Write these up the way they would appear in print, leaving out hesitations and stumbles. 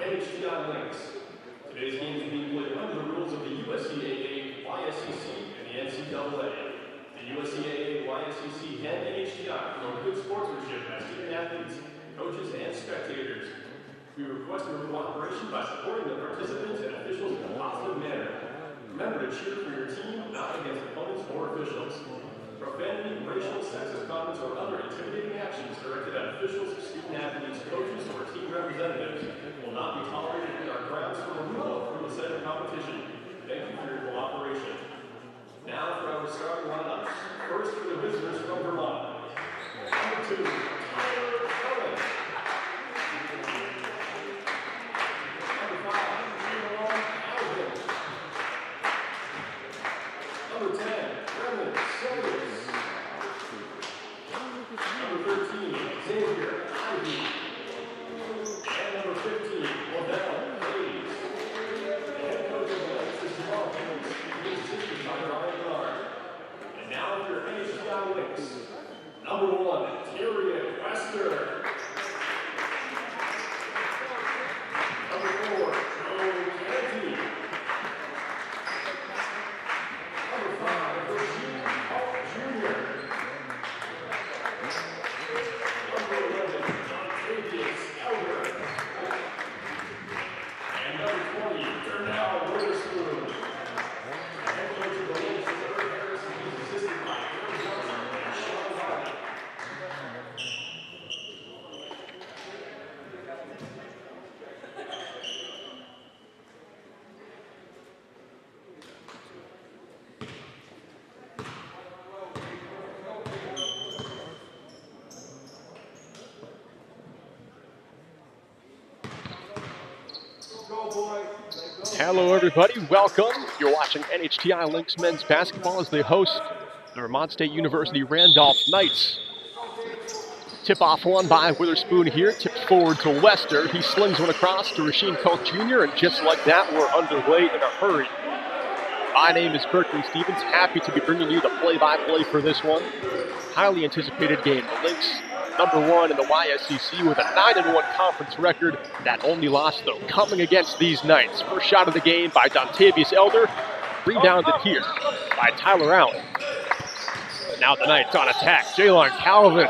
NHTI Lynx. Today's game is being played under the rules of the USCAA, YSCC, and the NCAA. The USCAA, YSCC, and NHTI promote good sportsmanship by student athletes, coaches, and spectators. We request your cooperation by supporting the participants and officials in a positive manner. Remember to cheer for your team, not against opponents or officials. Profanity, racial, sexist comments, or other intimidating actions directed at officials, student athletes, coaches, or team representatives will not be tolerated and are grounds for removal from the said competition. Thank you for your cooperation. Now for our starting lineups. First for the visitors from Vermont. Number 2, Tyler Cohen. Number 5, Alvin. Number 10, Brendan Sellers. Number 13, Xavier Ivy. And number 15, Odell Hayes. The head coach of the Lynx is Mark Hayes, assisted by Ryan Bernard. And now for your NHTI Lynx. Number 1, Tyrion Wester. Number 4, Joe Kennedy. Number 5, Rasheed Hall Jr. Number 11, Jontavius Elder. And number 20, Darnell Witherspoon. The head coach of the Lynx is Eric Harris, and he's assisted by Aaron Johnson and Sean Hardy. Hello everybody, welcome. You're watching NHTI Lynx men's basketball as they host the Vermont State University Randolph Knights. Tip-off one by Witherspoon here, tipped forward to Wester. He slings one across to Rasheed Koch Jr., and just like that, we're underway in a hurry. My name is Berkeley Stevens, happy to be bringing you the play-by-play for this one. Highly anticipated game. The Lynx, number 1 in the YSCC with a 9-1 conference record. That only loss, though, coming against these Knights. First shot of the game by Jontavius Elder, rebounded here by Tyler Allen. Now the Knights on attack. Jalen Calvin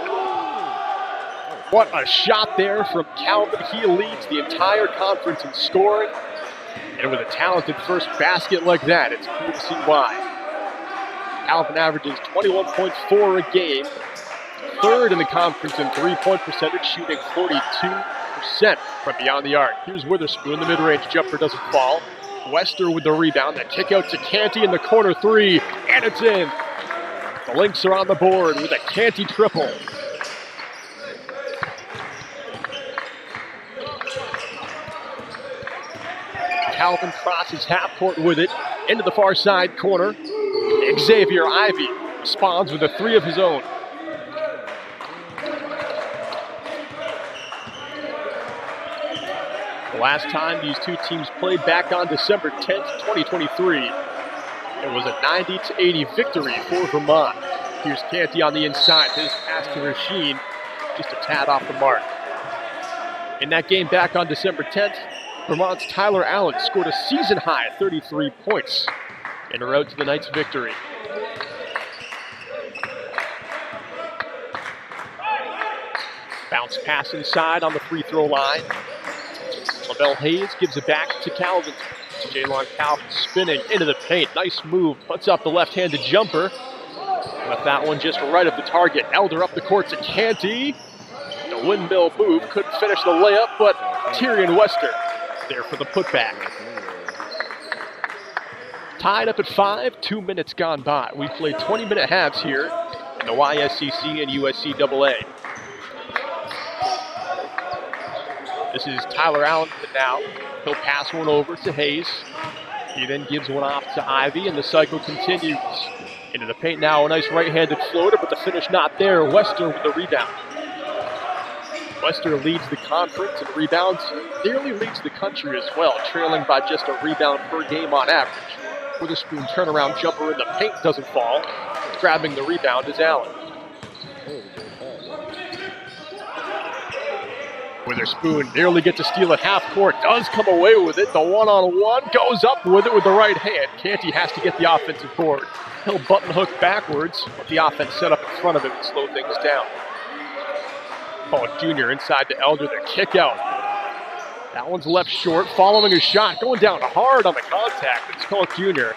What a shot there from Calvin. He leads the entire conference in scoring. And with a talented first basket like that, it's cool to see why. Calvin averages 21.4 a game. Third in the conference in three-point percentage, shooting 42% from beyond the arc. Here's Witherspoon. The mid-range jumper doesn't fall. Wester with the rebound. That kick out to Canty in the corner three, and it's in. The Lynx are on the board with a Canty triple. Calvin crosses half court with it into the far side corner. Xavier Ivey responds with a three of his own. The last time these two teams played back on December 10th, 2023, it was a 90-80 victory for Vermont. Here's Canty on the inside. His pass to Rasheen, just a tad off the mark. In that game back on December 10th, Vermont's Tyler Allen scored a season-high 33 points en route to the Knights' victory. Bounce pass inside on the free throw line. LaBelle Hayes gives it back to Calvin. Jalon Calvin spinning into the paint. Nice move. Puts up the left-handed jumper. Left that one just right of the target. Elder up the court to Canty. The windmill move. Couldn't finish the layup, but Tyrion Wester there for the putback. Tied up at 5, 2 minutes gone by. We played 20-minute halves here in the YSCC and USCAA. This is Tyler Allen now. He'll pass one over to Hayes. He then gives one off to Ivey, and the cycle continues. Into the paint now, a nice right-handed floater, but the finish not there. Wester with the rebound. Wester leads the conference in rebounds, nearly leads the country as well, trailing by just a rebound per game on average. Witherspoon turnaround jumper in the paint doesn't fall. Grabbing the rebound is Allen. Witherspoon nearly gets a steal at half court, does come away with it. The one-on-one goes up with it with the right hand. Canty has to get the offensive board. He'll button hook backwards, but the offense set up in front of him and slow things down. Paul Jr. inside to Elder, the kick out. That one's left short, following his shot, going down hard on the contact. It's Paul Jr.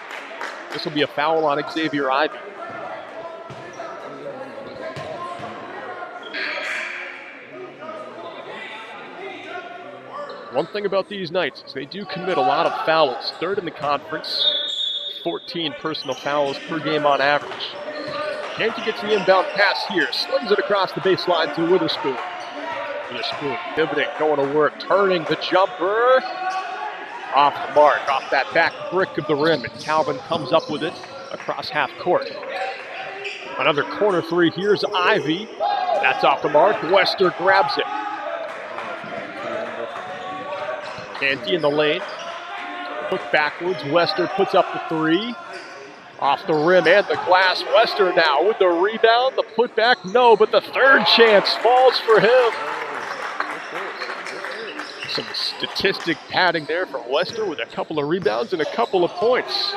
This will be a foul on Xavier Ivey. One thing about these Knights is they do commit a lot of fouls. Third in the conference, 14 personal fouls per game on average. Canty gets the inbound pass here, slings it across the baseline to Witherspoon. Witherspoon pivoting, going to work, turning the jumper. Off the mark, off that back brick of the rim, and Calvin comes up with it across half court. Another corner three, here's Ivey. That's off the mark, Wester grabs it. Canty in the lane. Hook backwards. Wester puts up the three. Off the rim and the glass. Wester now with the rebound. The putback, no, but the third chance falls for him. Some statistic padding there for Wester with a couple of rebounds and a couple of points.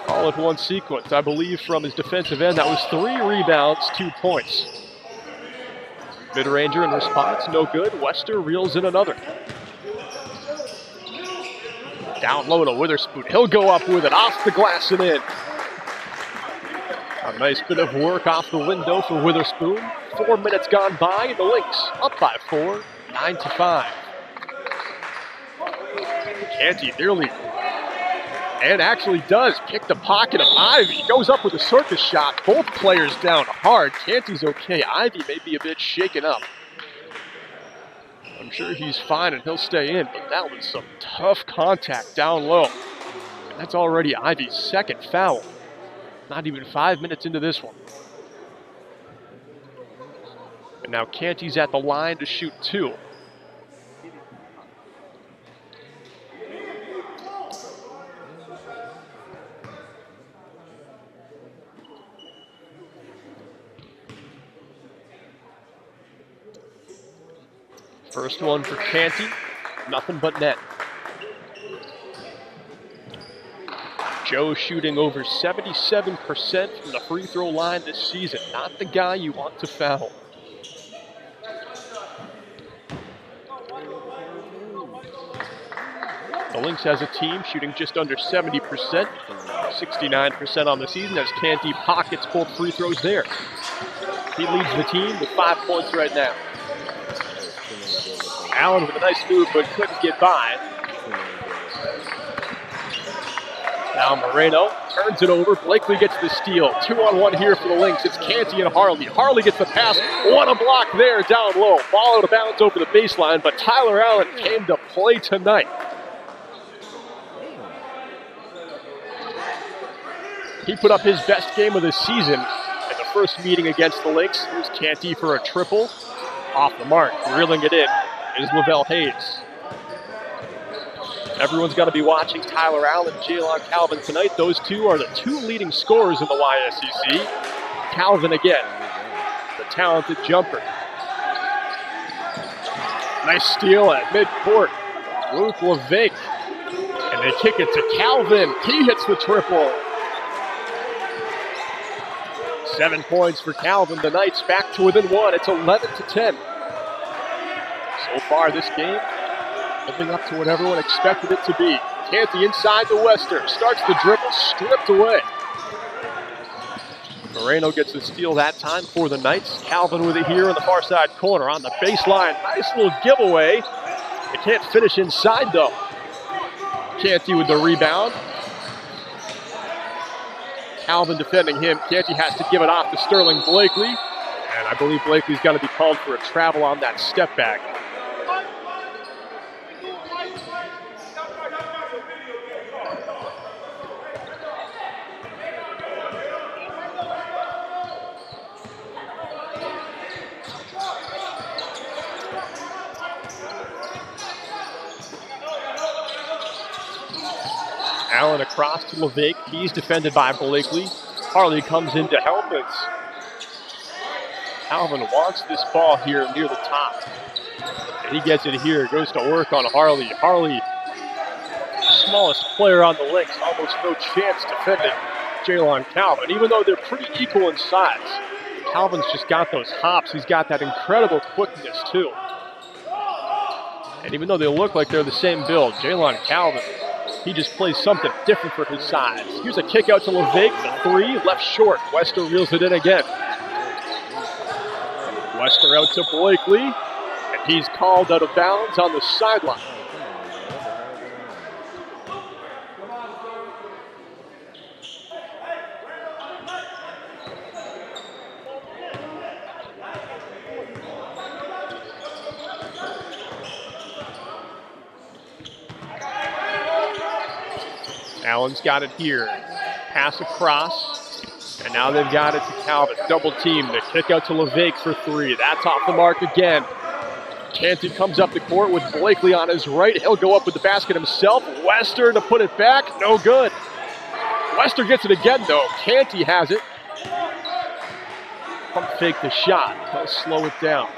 All in one sequence. I believe from his defensive end, that was 3 rebounds, 2 points. Mid-ranger in response, no good. Wester reels in another. Down low to Witherspoon. He'll go up with it, off the glass and in. A nice bit of work off the window for Witherspoon. 4 minutes gone by, and the Lynx up by 4, 9-5. Canty nearly, and actually does pick the pocket of Ivey. Goes up with a circus shot. Both players down hard. Canty's okay. Ivey may be a bit shaken up. I'm sure he's fine and he'll stay in, but that was some tough contact down low. And that's already Ivey's second foul. Not even 5 minutes into this one. And now Canty's at the line to shoot 2. First one for Canty, nothing but net. Joe shooting over 77% from the free throw line this season. Not the guy you want to foul. The Lynx as a team shooting just under 70%, 69% on the season as Canty pockets both free throws there. He leads the team with 5 points right now. Allen with a nice move but couldn't get by. Now Moreno turns it over. Blakely gets the steal. 2-on-1 here for the Lynx. It's Canty and Harley. Harley gets the pass. What a block there down low. Ball out of bounds over the baseline, but Tyler Allen came to play tonight. He put up his best game of the season in the first meeting against the Lynx. Here's Canty for a triple. Off the mark. Reeling it in is Lavelle Hayes. Everyone's got to be watching Tyler Allen and Jalon Calvin tonight. Those two are the two leading scorers in the YSCC. Calvin again, the talented jumper. Nice steal at midcourt. Luke LeVake. And they kick it to Calvin. He hits the triple. 7 points for Calvin. The Knights back to within 1. It's 11-10. So far this game, living up to what everyone expected it to be. Canty inside the Wester. Starts the dribble, stripped away. Moreno gets the steal that time for the Knights. Calvin with it here in the far side corner on the baseline. Nice little giveaway. They can't finish inside though. Canty with the rebound. Calvin defending him. Canty has to give it off to Sterling Blakely. And I believe Blakely's got to be called for a travel on that step back. Allen across to LeVake. He's defended by Blakely. Harley comes in to help us. Calvin wants this ball here near the top. And he gets it here. Goes to work on Harley. Harley, smallest player on the Lynx. Almost no chance defending Jalon Calvin. Even though they're pretty equal in size. Calvin's just got those hops. He's got that incredible quickness too. And even though they look like they're the same build, Jalon Calvin, he just plays something different for his size. Here's a kick out to LeVake. The three, left short. Wester reels it in again. Wester out to Blakely. And he's called out of bounds on the sideline. Allen's got it here. Pass across. And now they've got it to Calvin. Double team. The kick out to LeVake for three. That's off the mark again. Canty comes up the court with Blakely on his right. He'll go up with the basket himself. Wester to put it back. No good. Wester gets it again, though. Canty has it. Pump fake the shot. He'll slow it down.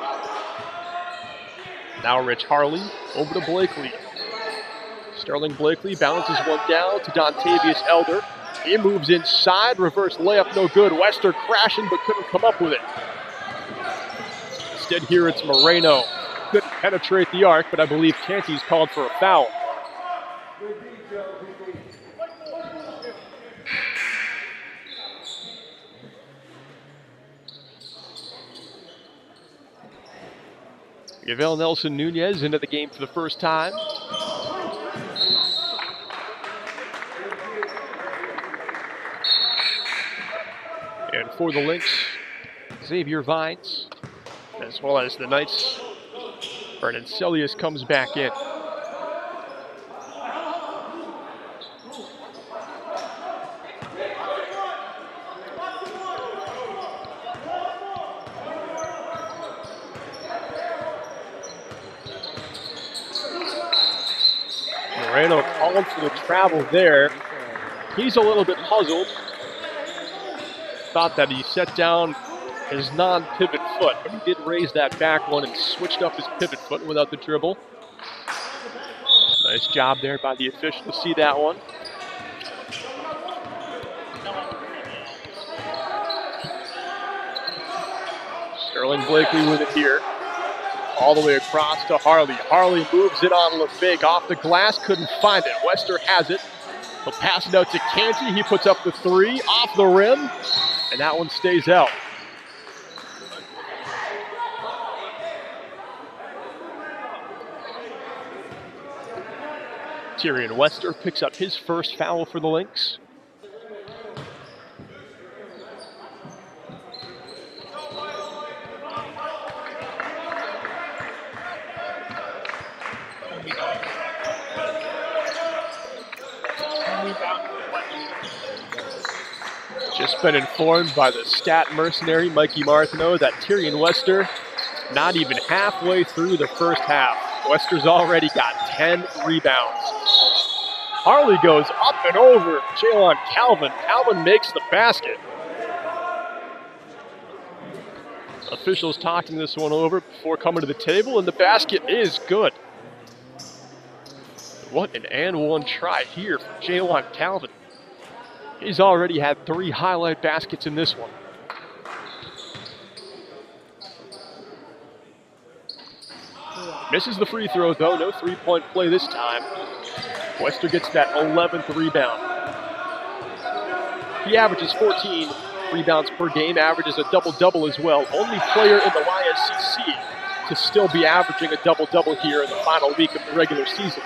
Now Rich Harley over to Blakely. Sterling Blakely bounces one down to Dontavius Elder. He moves inside, reverse layup, no good. Wester crashing but couldn't come up with it. Instead here it's Moreno. Couldn't penetrate the arc, but I believe Canty's called for a foul. Yavelle Nelson Nunez into the game for the first time. And for the Lynx, Xavier Vines, as well as the Knights, Vernon Celius comes back in. Moreno called for the travel there. He's a little bit puzzled. Thought that he set down his non-pivot foot, but he did raise that back one and switched up his pivot foot without the dribble. Nice job there by the official to see that one. Sterling Blakely with it here. All the way across to Harley. Harley moves it on LeFake off the glass, couldn't find it. Wester has it. He'll pass it out to Canty. He puts up the three off the rim, and that one stays out. Tyrion Wester picks up his first foul for the Lynx. Just been informed by the stat mercenary Mikey Martineau that Tyrion Wester not even halfway through the first half. Wester's already got 10 rebounds. Harley goes up and over Jalon Calvin. Calvin makes the basket. Officials talking this one over before coming to the table, and the basket is good. What an and one try here for Jalon Calvin. He's already had 3 highlight baskets in this one. Misses the free throw though, no three-point play this time. Wester gets that 11th rebound. He averages 14 rebounds per game, averages a double-double as well. Only player in the YSCC to still be averaging a double-double here in the final week of the regular season.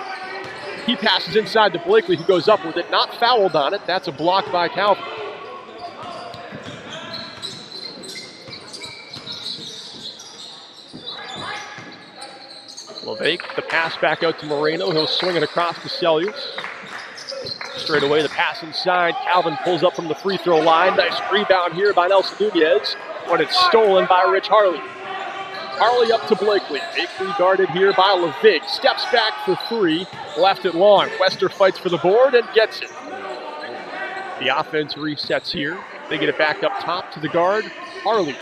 He passes inside to Blakely, who goes up with it, not fouled on it. That's a block by Calvin. LeVake, the pass back out to Moreno. He'll swing it across to Celius. Straight away, the pass inside. Calvin pulls up from the free throw line. Nice rebound here by Nelson Nunez, when it's stolen by Rich Harley. Harley up to Blakely. Blakely guarded here by LeVake. Steps back for 3. Left it long. Wester fights for the board and gets it. The offense resets here. They get it back up top to the guard, Harley.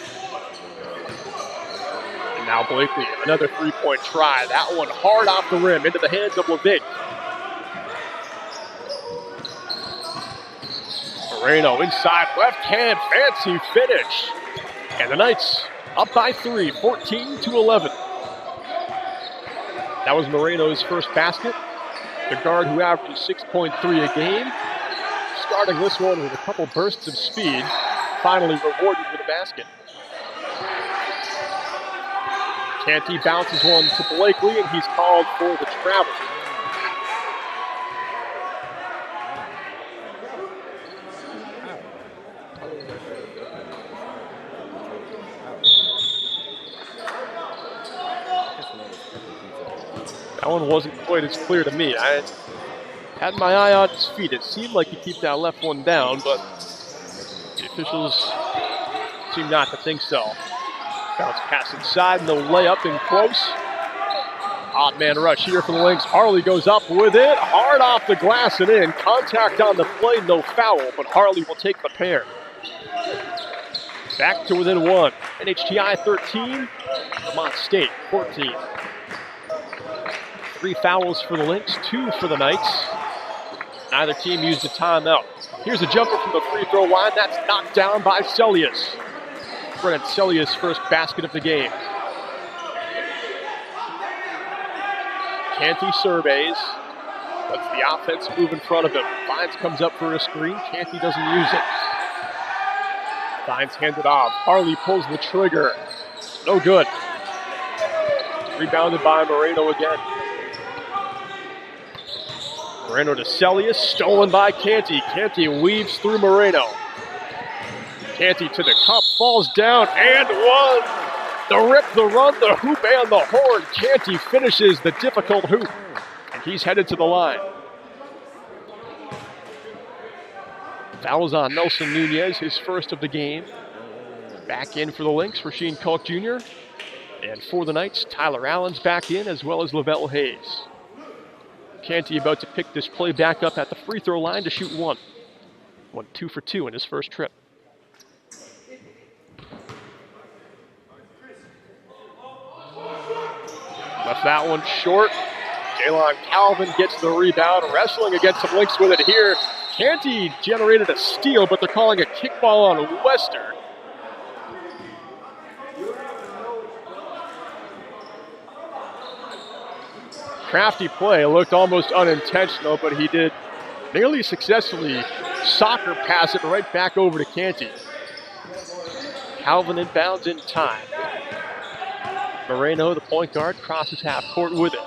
And now Blakely, another three-point try. That one hard off the rim into the hands of LeVake. Moreno inside left hand. Fancy finish. And the Knights up by 3, 14-11. That was Moreno's first basket. The guard who averages 6.3 a game. Starting this one with a couple bursts of speed. Finally rewarded with a basket. Canty bounces one to Blakely, and he's called for the travel. That one wasn't quite as clear to me. I had my eye on his feet. It seemed like he kept that left one down, but the officials seem not to think so. Bounce pass inside, no layup in close. Odd man rush here for the Lynx. Harley goes up with it, hard off the glass and in. Contact on the play, no foul, but Harley will take the pair. Back to within 1. NHTI 13, Vermont State 14. 3 fouls for the Lynx, 2 for the Knights. Neither team used a timeout. Here's a jumper from the free throw line. That's knocked down by Celius. Brennan Celius' first basket of the game. Canty surveys. Lets the offense move in front of him. Vines comes up for a screen. Canty doesn't use it. Vines handed off. Harley pulls the trigger. No good. Rebounded by Moreno again. Moreno to Celius, stolen by Canty. Canty weaves through Moreno. Canty to the cup, falls down, and one. The rip, the run, the hoop, and the horn. Canty finishes the difficult hoop, and he's headed to the line. Fouls on Nelson Nunez, his first of the game. Back in for the Lynx, Rasheed Culk Jr. And for the Knights, Tyler Allen's back in, as well as Lavelle Hayes. Canty about to pick this play back up at the free throw line to shoot 1. Went 2 for 2 in his first trip. Left that one short. Jalon Calvin gets the rebound, wrestling against some Lynx with it here. Canty generated a steal, but they're calling a kickball on crafty play. It looked almost unintentional, but he did nearly successfully soccer pass it right back over to Canty. Calvin inbounds in time. Moreno, the point guard, crosses half court with it.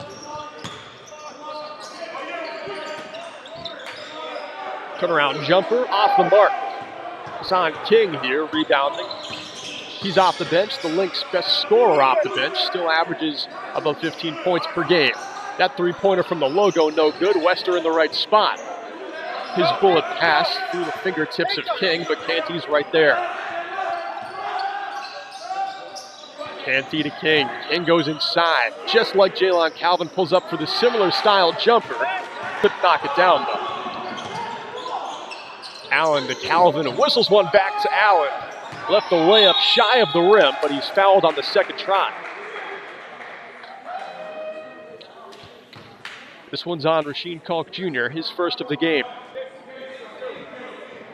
Turnaround jumper off the mark. Hassan King here rebounding. He's off the bench, the Lynx best scorer off the bench, still averages above 15 points per game. That three-pointer from the logo, no good. Wester in the right spot. His bullet pass through the fingertips of King, but Canty's right there. Canty to King. King goes inside. Just like Jalon Calvin pulls up for the similar style jumper. Couldn't knock it down, though. Allen to Calvin. Whistles one back to Allen. Left the layup shy of the rim, but he's fouled on the second try. This one's on Rasheed Kalk Jr., his first of the game.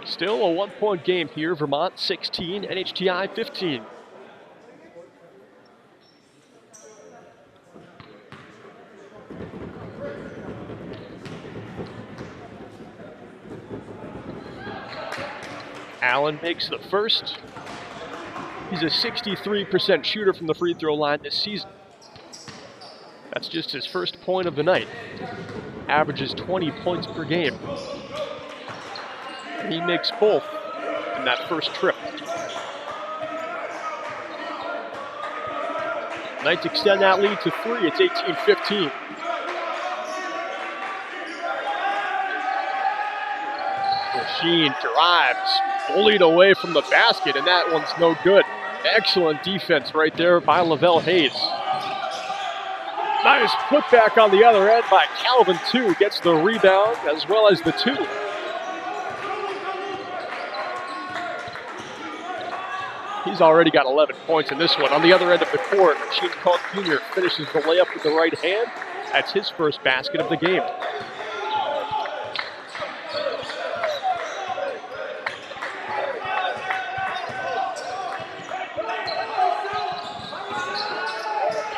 Still a 1-point game here. Vermont 16, NHTI 15. Allen makes the first. He's a 63% shooter from the free throw line this season. That's just his first point of the night. Averages 20 points per game. And he makes both in that first trip. Knights extend that lead to 3. It's 18-15. Machine drives, bullied away from the basket, and that one's no good. Excellent defense right there by Lavelle Hayes. Nice putback on the other end by Calvin, too. Gets the rebound as well as the two. He's already got 11 points in this one. On the other end of the court, Rasheed Kalk Jr. finishes the layup with the right hand. That's his first basket of the game.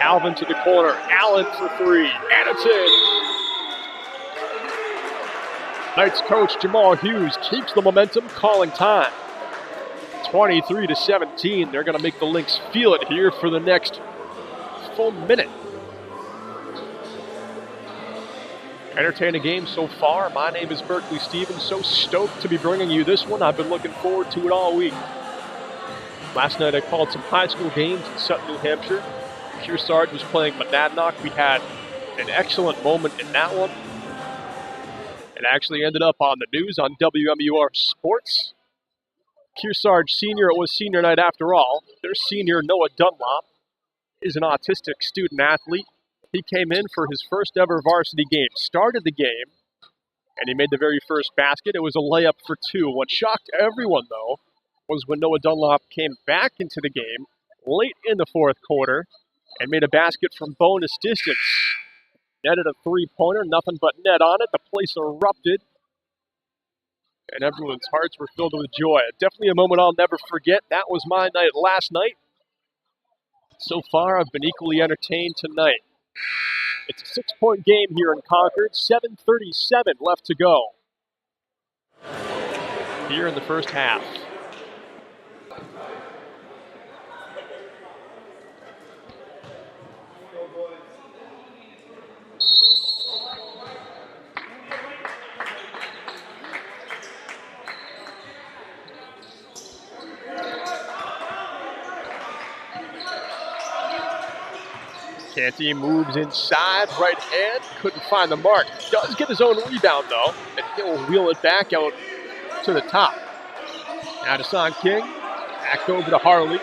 Calvin to the corner, Allen for three, and it's in. Knights coach Jamal Hughes keeps the momentum, calling time. 23-17, they're gonna make the Lynx feel it here for the next full minute. Entertaining game so far. My name is Berkeley Stevens, so stoked to be bringing you this one. I've been looking forward to it all week. Last night I called some high school games in Sutton, New Hampshire. Kearsarge was playing Monadnock. We had an excellent moment in that one. It actually ended up on the news on WMUR Sports. Kearsarge senior, it was senior night after all. Their senior, Noah Dunlop, is an autistic student athlete. He came in for his first ever varsity game, started the game, and he made the very first basket. It was a layup for two. What shocked everyone, though, was when Noah Dunlop came back into the game late in the fourth quarter and made a basket from bonus distance. Netted a three-pointer, nothing but net on it. The place erupted, and everyone's hearts were filled with joy. Definitely a moment I'll never forget. That was my night last night. So far, I've been equally entertained tonight. It's a 6-point game here in Concord. 7:37 left to go here in the first half. Canty moves inside, right hand, couldn't find the mark. Does get his own rebound, though, and he'll wheel it back out to the top. Now to Son King, back over to Harley.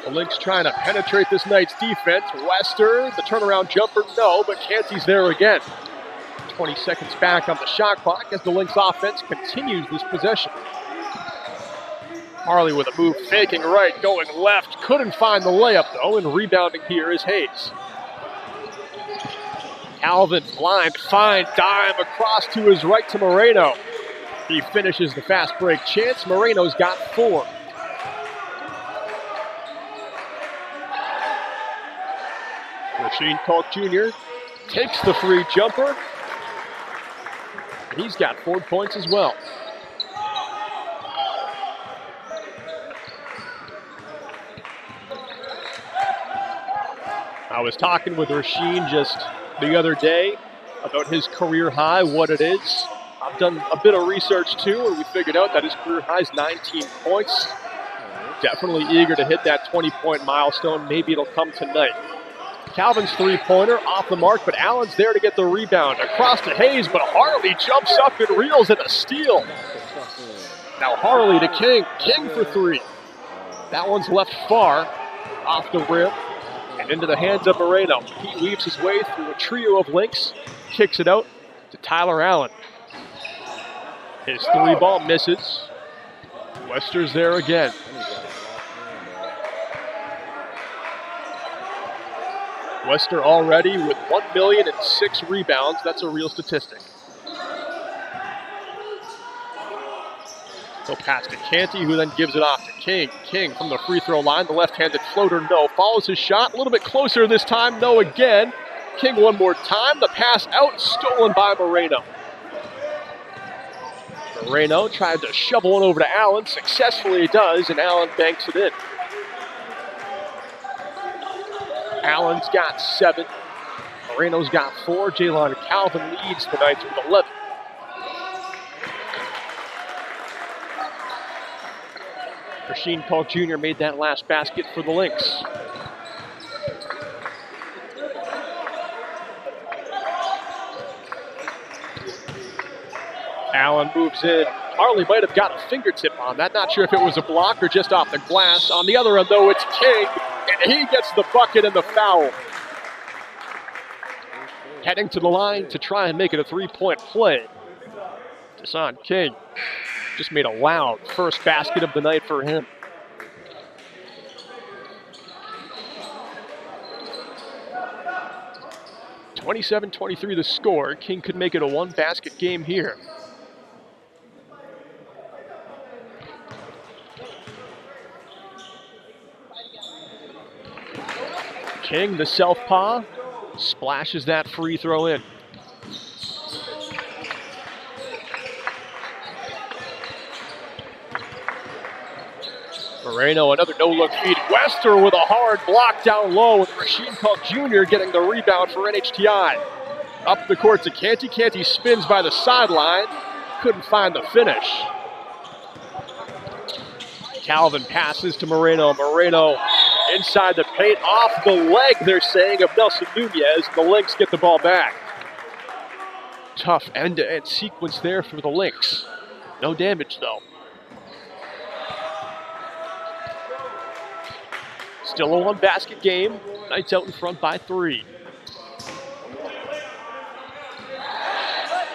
The Lynx trying to penetrate this Knights defense. Wester, the turnaround jumper, no, but Canty's there again. 20 seconds back on the shot clock as the Lynx offense continues this possession. Harley with a move, faking right, going left. Couldn't find the layup, though, and rebounding here is Hayes. Calvin, blind, fine, dime across to his right to Moreno. He finishes the fast break chance. Moreno's got 4. Rasheed Kalk Jr. takes the free jumper. He's got 4 points as well. I was talking with Rasheen just the other day about his career high, what it is. I've done a bit of research too, and we figured out that his career high is 19 points. Definitely eager to hit that 20-point milestone. Maybe it'll come tonight. Calvin's three-pointer off the mark, but Allen's there to get the rebound. Across to Hayes, but Harley jumps up and reels in a steal. Now Harley to King. King for three. That one's left far off the rim and into the hands of Moreno. He weaves his way through a trio of Lynx, kicks it out to Tyler Allen. His three ball misses. Wester's there again. Wester already with 1,006 rebounds. That's a real statistic. He'll pass to Canty, who then gives it off to King. King from the free throw line. The left-handed floater, no. Follows his shot. A little bit closer this time. No again. King one more time. The pass out. Stolen by Moreno. Moreno tried to shovel one over to Allen. Successfully he does, and Allen banks it in. Allen's got 7. Moreno's got 4. Jaylon Calvin leads the Knights with 11. Rasheen Polk Jr. made that last basket for the Lynx. Allen moves in. Harley might have got a fingertip on that. Not sure if it was a block or just off the glass. On the other end, though, it's King, and he gets the bucket and the foul. Heading to the line to try and make it a three-point play. Deshaun King just made a loud first basket of the night for him. (27-23) the score. King could make it a one-basket game here. King, the southpaw, splashes that free throw in. Moreno, another no-look feed. Wester with a hard block down low, with Rasheen Polk Jr. getting the rebound for NHTI. Up the court to Canty. Canty spins by the sideline. Couldn't find the finish. Calvin passes to Moreno. Moreno inside the paint, off the leg, they're saying, of Nelson Nunez. The Lynx get the ball back. Tough end-to-end sequence there for the Lynx. No damage, though. Still a one-basket game. Knights out in front by 3.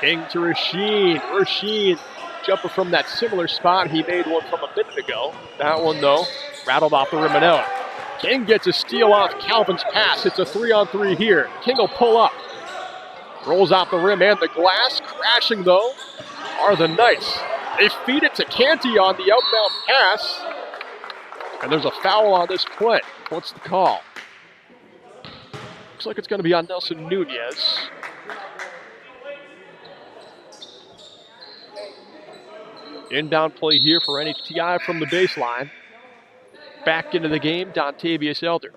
King to Rasheen. Rasheen, jumper from that similar spot he made one from a minute ago. That one, though, rattled off the rim and out. King gets a steal off Calvin's pass. It's a 3-on-3 here. King will pull up. Rolls off the rim and the glass. Crashing, though, are the Knights. They feed it to Canty on the outbound pass. And there's a foul on this play. What's the call? Looks like it's going to be on Nelson Nunez. Inbound play here for NHTI from the baseline. Back into the game, Dontavius Elder.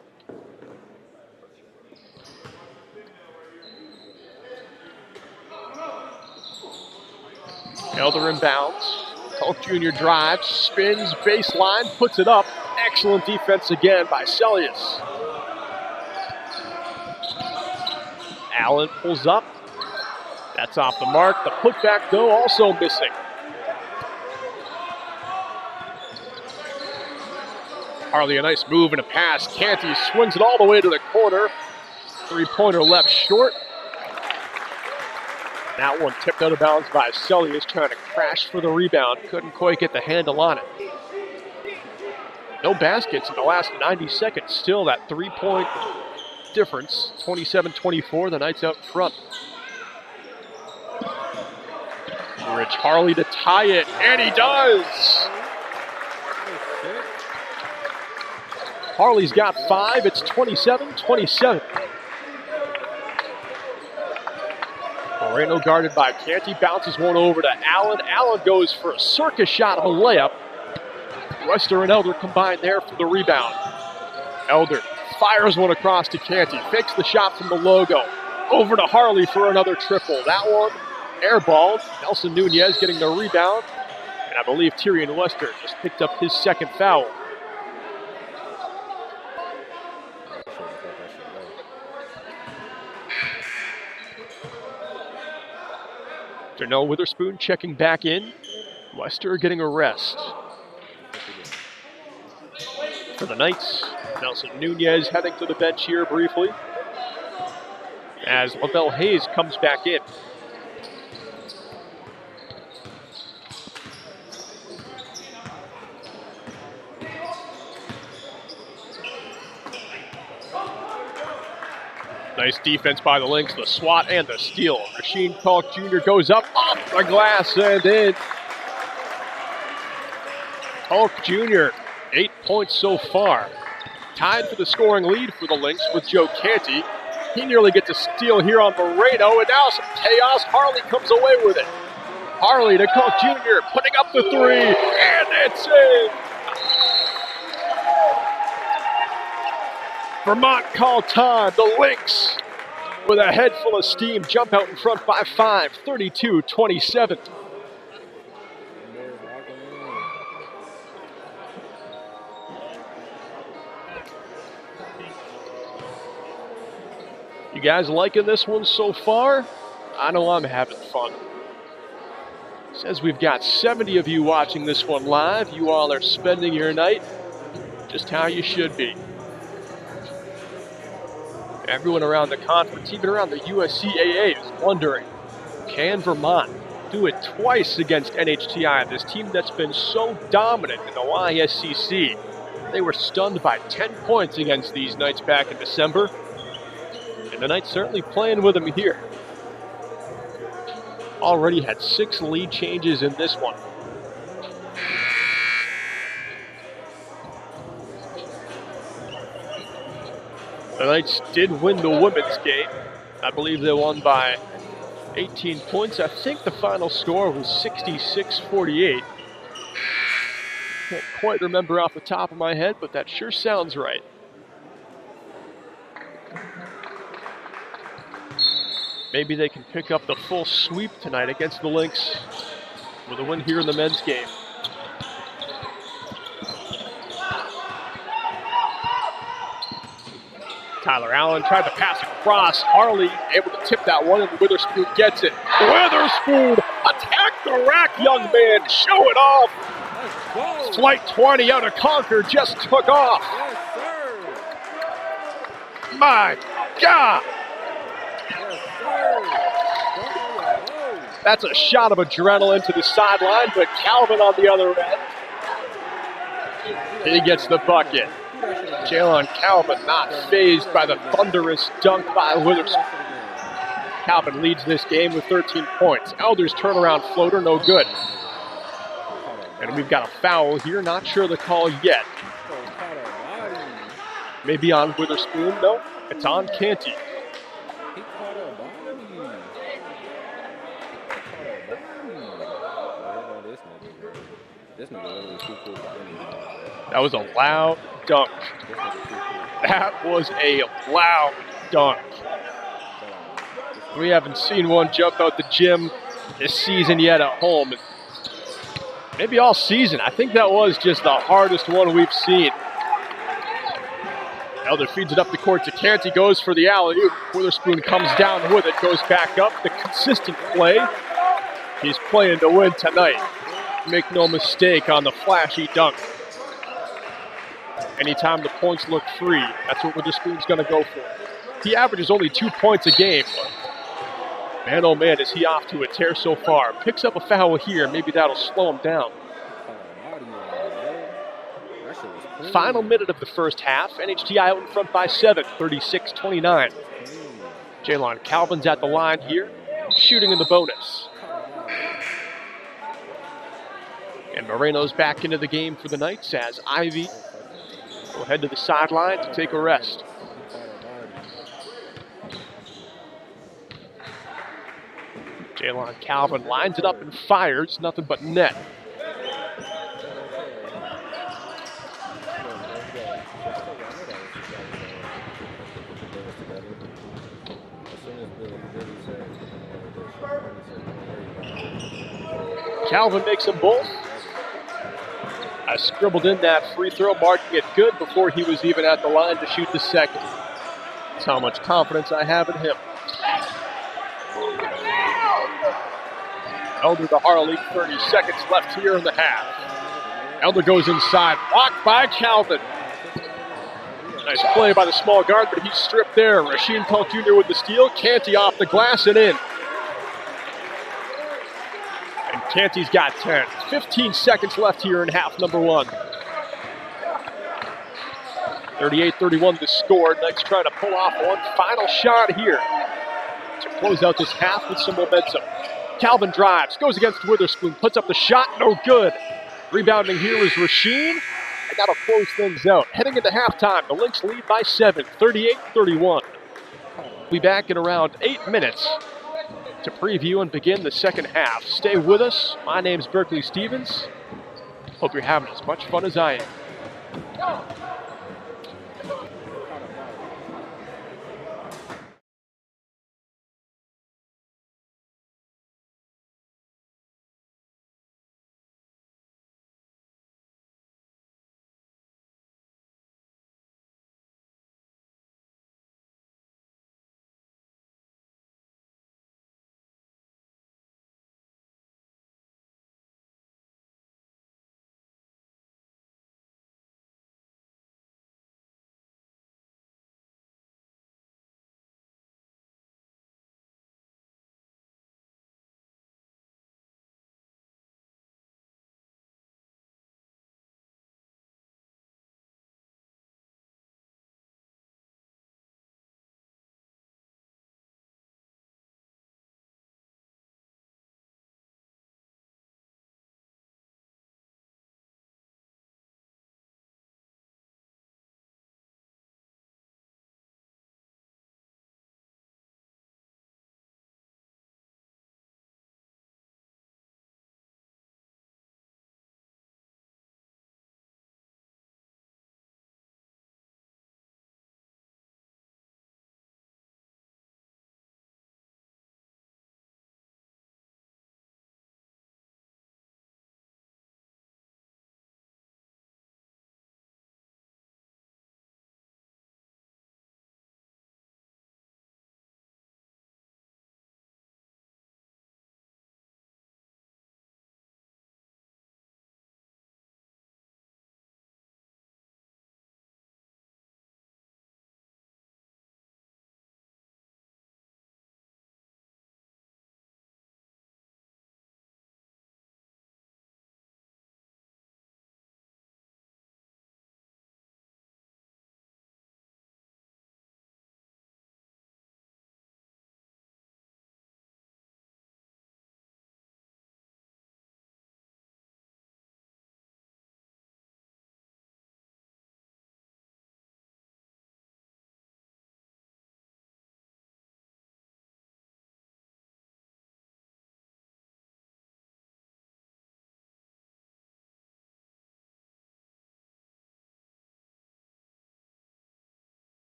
Elder inbounds. Polk Jr. drives, spins, baseline, puts it up. Excellent defense again by Celius. Allen pulls up. That's off the mark. The putback, though, also missing. Harley, a nice move and a pass. Canty swings it all the way to the corner. Three-pointer left short. That one tipped out of bounds by Celius, trying to crash for the rebound. Couldn't quite get the handle on it. No baskets in the last 90 seconds. Still that three-point difference. 27-24, the Knights out in front. Rich Harley to tie it, and he does! Harley's got 5. It's 27-27. Moreno guarded by Canty, bounces one over to Allen. Allen goes for a circus shot of a layup. Wester and Elder combined there for the rebound. Elder fires one across to Canty, fakes the shot from the logo. Over to Harley for another triple. That one airballed. Nelson Nunez getting the rebound. And I believe Tyrion Wester just picked up his second foul. Darnell Witherspoon checking back in. Wester getting a rest. For the Knights, Nelson Nunez heading to the bench here briefly as Lavelle Hayes comes back in. Nice defense by the Lynx, the swat and the steal. Rasheen Kalk Jr. goes up off the glass and in. Kalk Jr., 8 points so far. Tied for the scoring lead for the Lynx with Joe Canty. He nearly gets a steal here on Moreno, and now some chaos. Harley comes away with it. Harley to Kalk Jr., putting up the three, and it's in. Vermont call time. The Lynx, with a head full of steam, jump out in front by 5, 32-27. You guys liking this one so far? I know I'm having fun. It says we've got 70 of you watching this one live. You all are spending your night just how you should be. Everyone around the conference, even around the USCAA, is wondering, can Vermont do it twice against NHTI, this team that's been so dominant in the YSCC? They were stunned by 10 points against these Knights back in December. And the Knights certainly playing with them here. Already had 6 lead changes in this one. The Knights did win the women's game. I believe they won by 18 points. I think the final score was 66-48. Can't quite remember off the top of my head, but that sure sounds right. Maybe they can pick up the full sweep tonight against the Lynx with a win here in the men's game. Tyler Allen tried to pass across. Harley able to tip that one, and Witherspoon gets it. Witherspoon, attack the rack, young man. Show it off. Flight 20 out of Concord just took off. My God. That's a shot of adrenaline to the sideline, but Calvin on the other end. He gets the bucket. Jalen Calvin not fazed by the thunderous dunk by Witherspoon. Calvin leads this game with 13 points. Elder's turnaround floater, no good. And we've got a foul here, not sure the call yet. Maybe on Witherspoon, no, it's on Canty. That was a loud dunk. That was a loud dunk. We haven't seen one jump out the gym this season yet at home. Maybe all season. I think that was just the hardest one we've seen. Elder feeds it up the court to Canty, goes for the alley-oop. Witherspoon comes down with it, goes back up. The consistent play. He's playing to win tonight. Make no mistake on the flashy dunk. Anytime the points look free, that's what Witherspoon's going to go for. He averages only 2 points a game. Man, oh man, is he off to a tear so far. Picks up a foul here. Maybe that'll slow him down. Final minute of the first half. NHTI out in front by 7, 36-29. Jalon Calvin's at the line here, shooting in the bonus. And Moreno's back into the game for the Knights as Ivy will head to the sideline to take a rest. Jalon Calvin lines it up and fires, nothing but net. Calvin makes them both. I scribbled in that free throw, marking it good before he was even at the line to shoot the second. That's how much confidence I have in him. Elder to Harley, 30 seconds left here in the half. Elder goes inside, blocked by Calvin. Nice play by the small guard, but he's stripped there. Rasheen Pelt Jr. with the steal. Canty off the glass and in. And Canty's got 10. 15 seconds left here in half number one. 38-31 the score. Knights trying to pull off one final shot here to close out this half with some momentum. Calvin drives, goes against Witherspoon, puts up the shot, no good. Rebounding here is Rasheen, and that'll close things out. Heading into halftime, the Lynx lead by 7, 38-31. We'll be back in around 8 minutes to preview and begin the second half. Stay with us. My name's Berkeley Stevens. Hope you're having as much fun as I am.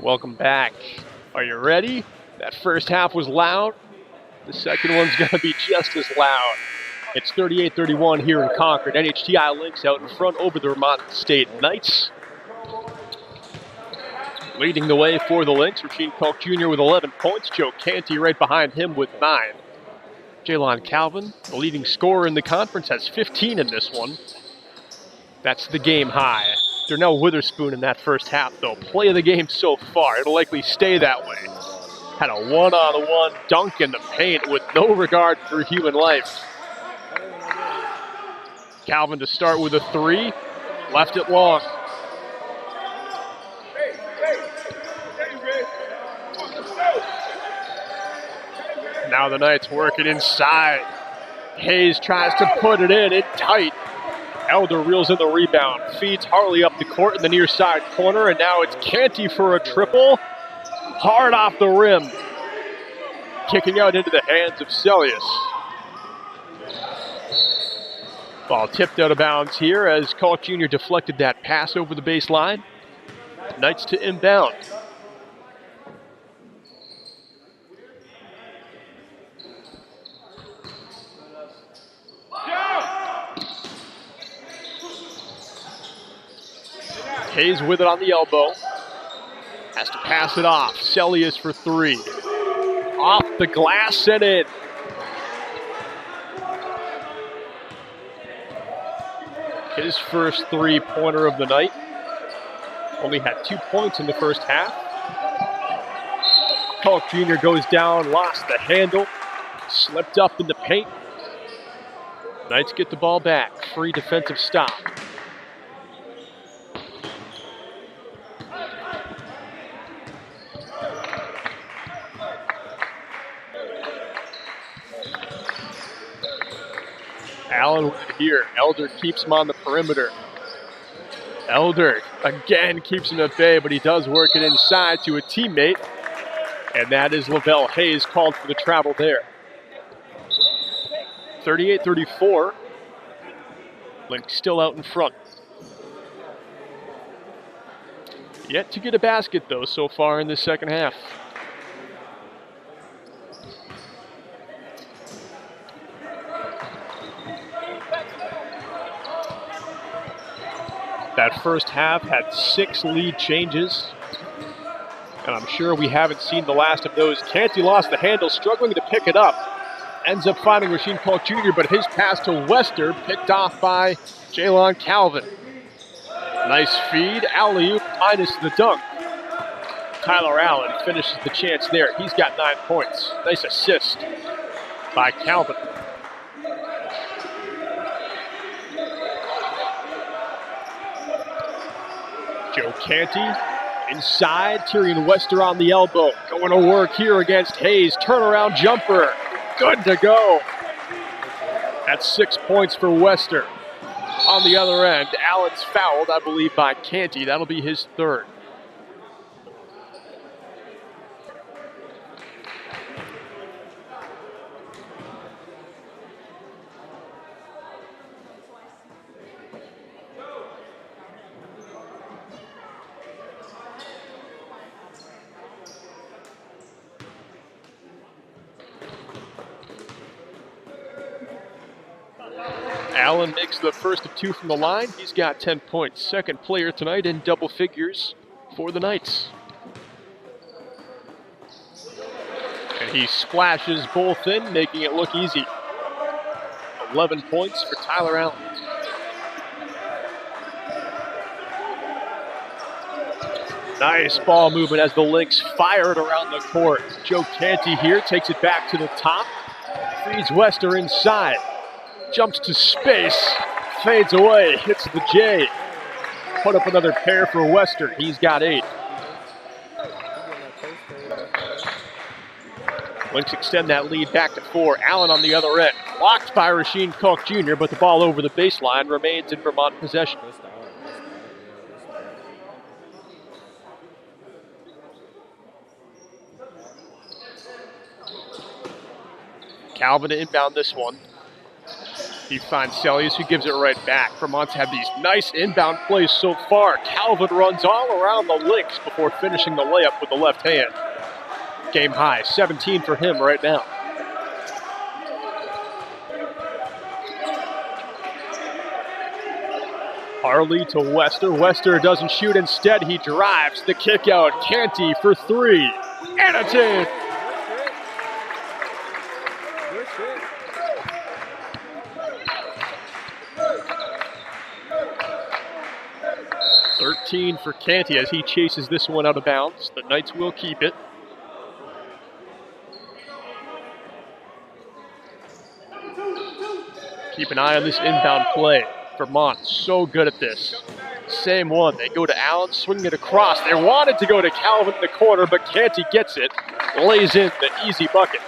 Welcome back. Are you ready? That first half was loud. The second one's going to be just as loud. It's 38-31 here in Concord. NHTI Lynx out in front over the Vermont State Knights. Leading the way for the Lynx, Rasheed Koch Jr. with 11 points. Joe Canty right behind him with 9. Jalon Calvin, the leading scorer in the conference, has 15 in this one. That's the game high. Darnell Witherspoon in that first half, though. Play of the game so far. It'll likely stay that way. Had a one-on-one dunk in the paint with no regard for human life. Calvin to start with a 3. Left it long. Now the Knights work it inside. Hayes tries to put it in tight. Elder reels in the rebound. Feeds Harley up the court in the near side corner, and now it's Canty for a triple. Hard off the rim. Kicking out into the hands of Celius. Ball tipped out of bounds here as Koch Jr. deflected that pass over the baseline. Knights to inbound. Hayes with it on the elbow. Has to pass it off. Celius for 3. Off the glass and in. His first 3-pointer of the night. Only had 2 points in the first half. Koch Jr. goes down, lost the handle, slipped up in the paint. Knights get the ball back. Free defensive stop. Allen with it here. Elder keeps him on the perimeter. Elder again keeps him at bay, but he does work it inside to a teammate. And that is Lavelle Hayes called for the travel there. 38-34. Lynx still out in front. Yet to get a basket, though, so far in the second half. That first half had 6 lead changes, and I'm sure we haven't seen the last of those. Canty lost the handle, struggling to pick it up. Ends up finding Rasheed Koch Jr., but his pass to Wester picked off by Jalon Calvin. Nice feed, alley-oop minus the dunk. Tyler Allen finishes the chance there. He's got 9 points. Nice assist by Calvin. Joe Canty inside. Tyrion Wester on the elbow. Going to work here against Hayes. Turnaround jumper. Good to go. That's 6 points for Wester. On the other end, Allen's fouled, I believe, by Canty. That'll be his 3rd. Allen makes the first of 2 from the line. He's got 10 points. Second player tonight in double figures for the Knights. And he splashes both in, making it look easy. 11 points for Tyler Allen. Nice ball movement as the Lynx fire it around the court. Joe Canty here takes it back to the top. Feeds Wester inside. Jumps to space, fades away, hits the J. Put up another pair for Wester. He's got 8. Lynx extend that lead back to 4. Allen on the other end. Blocked by Rasheed Koch Jr., but the ball over the baseline remains in Vermont possession. Calvin to inbound this one. He finds Celius, who gives it right back. Vermont's had these nice inbound plays so far. Calvin runs all around the Lynx before finishing the layup with the left hand. Game high, 17 for him right now. Harley to Wester. Wester doesn't shoot. Instead, he drives. The kick out. Canty for three. And it's in. (13 for Canty as he chases this one out of bounds. The Knights will keep it. Keep an eye on this inbound play. Vermont, so good at this. Same one. They go to Allen, swinging it across. They wanted to go to Calvin in the corner, but Canty gets it. Lays in the easy bucket.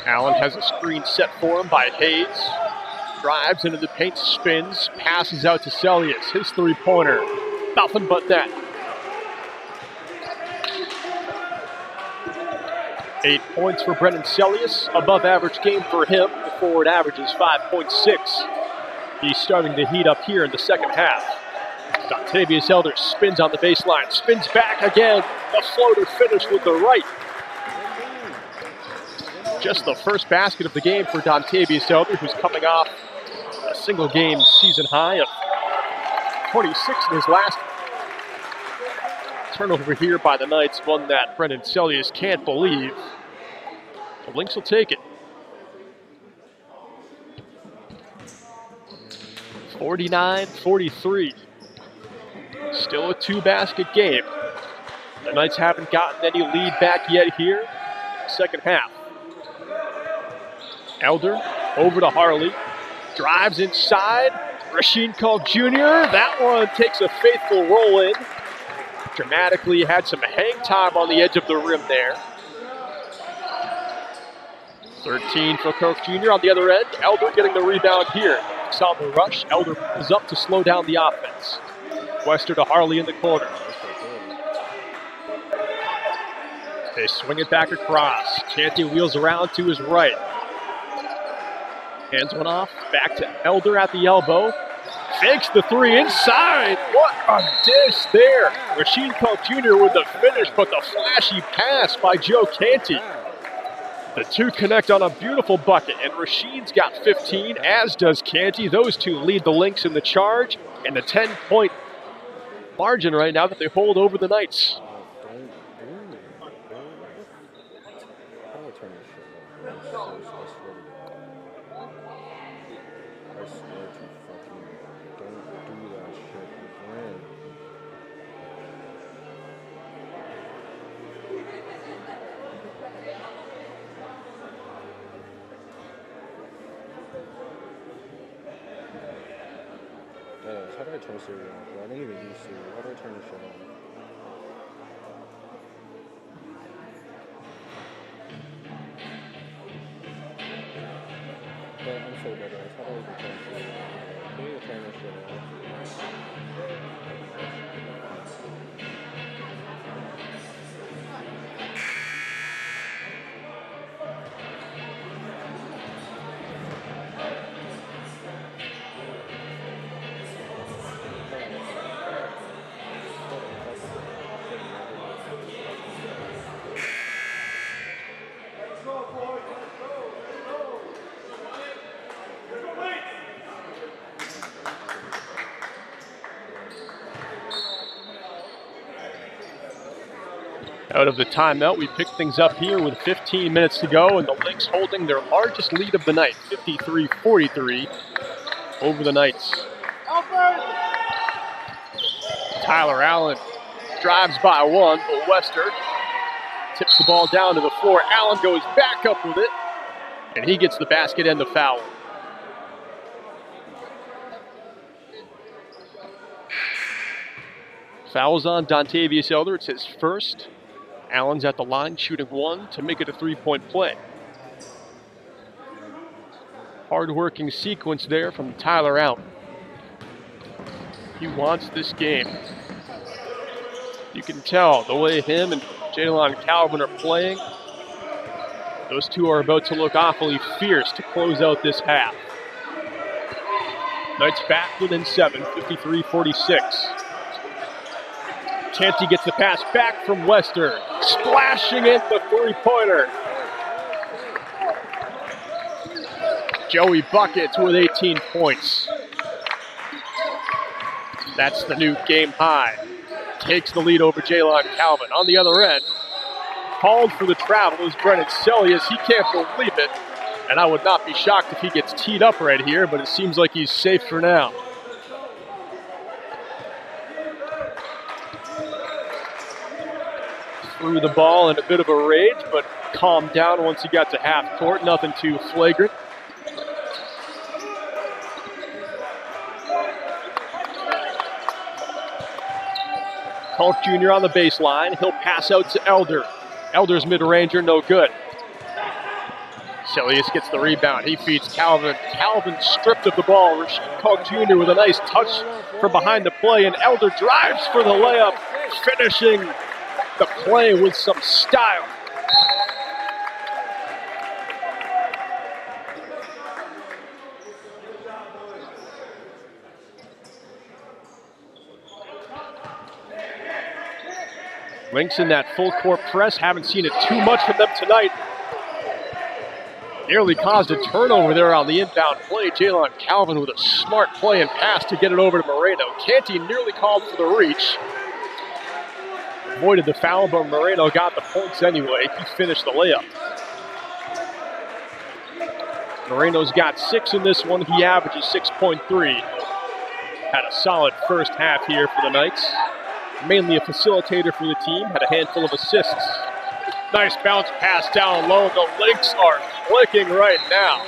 Allen has a screen set for him by Hayes. Drives into the paint, spins, passes out to Celius. His three-pointer. Nothing but that. 8 points for Brennan Celius. Above average game for him. The forward average is 5.6. He's starting to heat up here in the second half. Dontavius Elder spins on the baseline. Spins back again. The floater finish with the right. Just the first basket of the game for Dontavius Elder, who's coming off a single game season high of 26 in his last turnover here by the Knights, one that Brennan Celius can't believe. The Lynx will take it. 49-43. Still a two-basket game. The Knights haven't gotten any lead back yet here. Second half. Elder over to Harley. Drives inside. Rasheen Call Jr. That one takes a faithful roll in. Dramatically had some hang time on the edge of the rim there. 13 for Koch Jr. on the other end. Elder getting the rebound here. Saw the rush. Elder pulls up to slow down the offense. Wester to Harley in the corner. They swing it back across. Canty wheels around to his right. Hands one off. Back to Elder at the elbow. Fakes the three inside. What a dish there. Rasheen Call Jr. with the finish, but the flashy pass by Joe Canty. The two connect on a beautiful bucket, and Rasheen's got 15, as does Canty. Those two lead the Lynx in the charge, and the 10-point margin right now that they hold over the Knights. How do I turn Siri off? I don't even use Siri. How do I turn this shit on? Yeah, I'm so bad, guys. How do I even turn Siri on? I need to turn this shit off. Out of the timeout, we pick things up here with 15 minutes to go, and the Lynx holding their largest lead of the night, 53-43 over the Knights. Tyler Allen drives by one, but Wester tips the ball down to the floor. Allen goes back up with it, and he gets the basket and the foul. Fouls on Dontavius Elder. It's his first. Allen's at the line, shooting one to make it a three-point play. Hard-working sequence there from Tyler Allen. He wants this game. You can tell the way him and Jalon Calvin are playing. Those two are about to look awfully fierce to close out this half. Knights back within 7, 53-46. Canty gets the pass back from Wester, splashing in the three-pointer. Joey Buckets with 18 points. That's the new game high. Takes the lead over Jalon Calvin. On the other end, called for the travel is Brennan Celius. He can't believe it. And I would not be shocked if he gets teed up right here, but it seems like he's safe for now. Threw the ball in a bit of a rage, but calmed down once he got to half court. Nothing too flagrant. Hulk Jr. on the baseline. He'll pass out to Elder. Elder's mid-ranger, no good. Celius gets the rebound. He feeds Calvin. Calvin stripped of the ball. Rasheed Hulk Jr. with a nice touch from behind the play, and Elder drives for the layup, finishing the play with some style. Lynx in that full court press. Haven't seen it too much from them tonight. Nearly caused a turnover there on the inbound play. Jalon Calvin with a smart play and pass to get it over to Moreno. Canty nearly called for the reach. Avoided the foul, but Moreno got the points anyway. He finished the layup. Moreno's got 6 in this one. He averages 6.3. Had a solid first half here for the Knights. Mainly a facilitator for the team. Had a handful of assists. Nice bounce pass down low. The Lynx are clicking right now.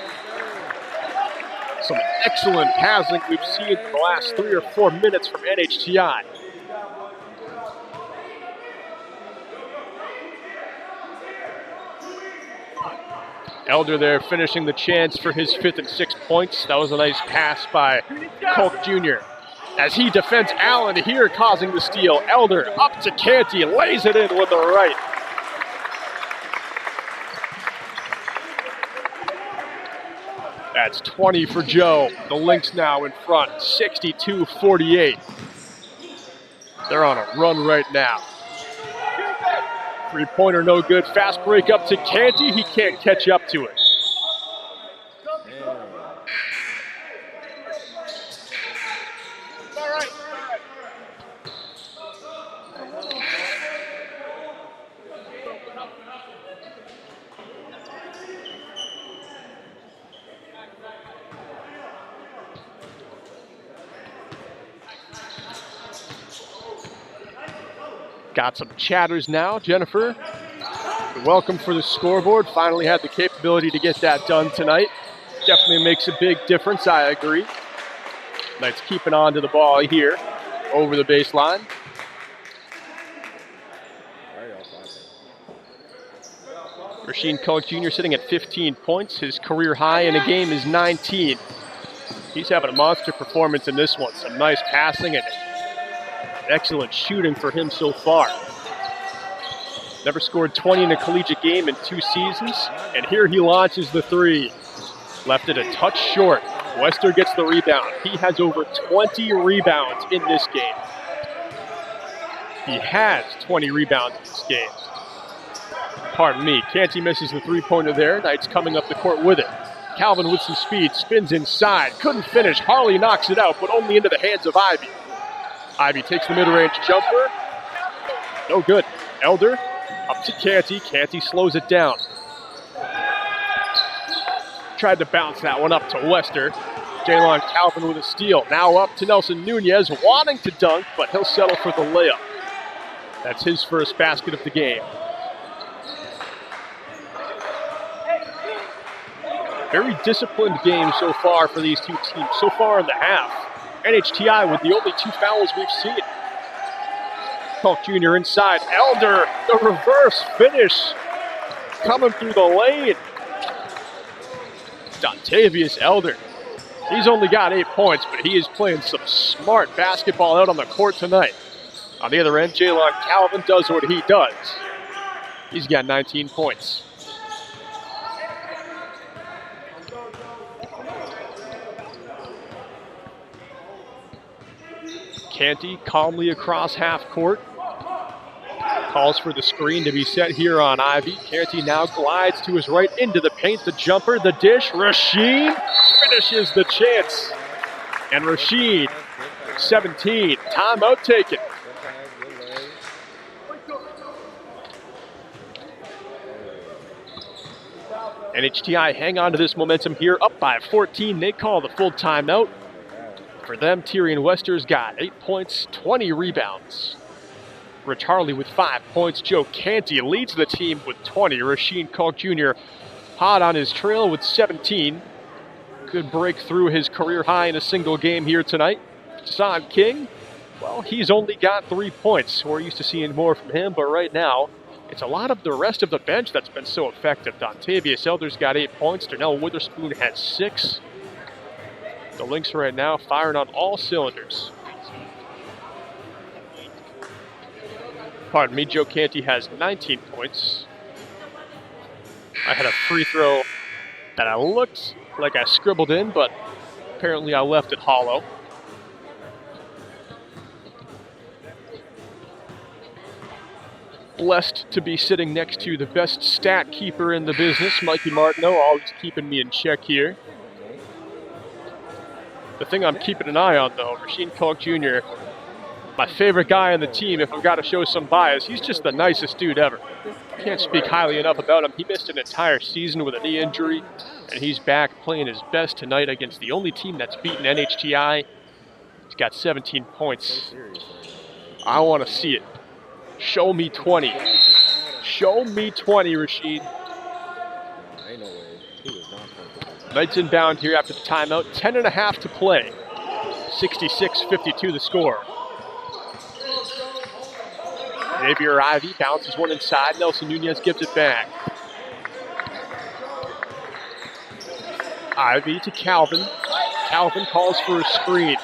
Some excellent passing we've seen in the last 3 or 4 minutes from NHTI. Elder there finishing the chance for his 5th and 6 points. That was a nice pass by Hulk Jr. As he defends Allen here, causing the steal. Elder up to Canty, lays it in with the right. That's 20 for Joe. The Lynx now in front, 62-48. They're on a run right now. Three-pointer no good. Fast break up to Canty. He can't catch up to it. Got some chatters now. Jennifer, welcome for the scoreboard. Finally had the capability to get that done tonight. Definitely makes a big difference, I agree. Knights keeping on to the ball here over the baseline. Rasheed Hulk Jr. sitting at 15 points. His career high in a game is 19. He's having a monster performance in this one. Some nice passing and excellent shooting for him so far. Never scored 20 in a collegiate game in 2 seasons, and here he launches the three. Left it a touch short. Wester gets the rebound. He has over 20 rebounds in this game. He has 20 rebounds in this game. Pardon me. Canty misses the three-pointer there. Knights coming up the court with it. Calvin with some speed, spins inside. Couldn't finish. Harley knocks it out, but only into the hands of Ivy. Ivy takes the mid-range jumper. No good. Elder up to Canty. Canty slows it down. Tried to bounce that one up to Wester. Jalon Calvin with a steal. Now up to Nelson Nunez, wanting to dunk, but he'll settle for the layup. That's his first basket of the game. Very disciplined game so far for these two teams. So far in the half. NHTI with the only 2 fouls we've seen. Hulk Jr. inside. Elder, the reverse finish. Coming through the lane. Dontavius Elder He's only got 8 points, but he is playing some smart basketball out on the court tonight. On the other end, Jalen Calvin does what he does. He's got 19 points. Canty calmly across half court. Calls for the screen to be set here on Ivy. Canty now glides to his right into the paint. The jumper, the dish. Rasheen finishes the chance. And Rasheen, 17. Timeout taken. NHTI hang on to this momentum here, up by 14. They call the full timeout. For them, Tyrion Wester's got 8 points, 20 rebounds. Rich Harley with 5 points. Joe Canty leads the team with 20. Rasheen Kalk Jr. hot on his trail with 17. Could break through his career high in a single game here tonight. Son King, well, he's only got 3 points. We're used to seeing more from him, but right now, it's a lot of the rest of the bench that's been so effective. Dontavius Elder's got 8 points. Darnell Witherspoon has 6. The Lynx right now firing on all cylinders. Pardon me, Joe Canty has 19 points. I had a free throw that I looked like I scribbled in, but apparently I left it hollow. Blessed to be sitting next to the best stat keeper in the business, Mikey Martineau, always keeping me in check here. The thing I'm keeping an eye on, though, Rasheen Kalk Jr., my favorite guy on the team, if I've got to show some bias, he's just the nicest dude ever. Can't speak highly enough about him. He missed an entire season with a knee injury, and he's back playing his best tonight against the only team that's beaten NHTI. He's got 17 points. I want to see it. Show me 20. Show me 20, Rasheen. Ain't no way. He was not comfortable. Knights inbound here after the timeout. 10.5 to play. 66-52 the score. Xavier Ivy bounces one inside. Nelson Nunez gives it back. Ivy to Calvin. Calvin calls for a screen.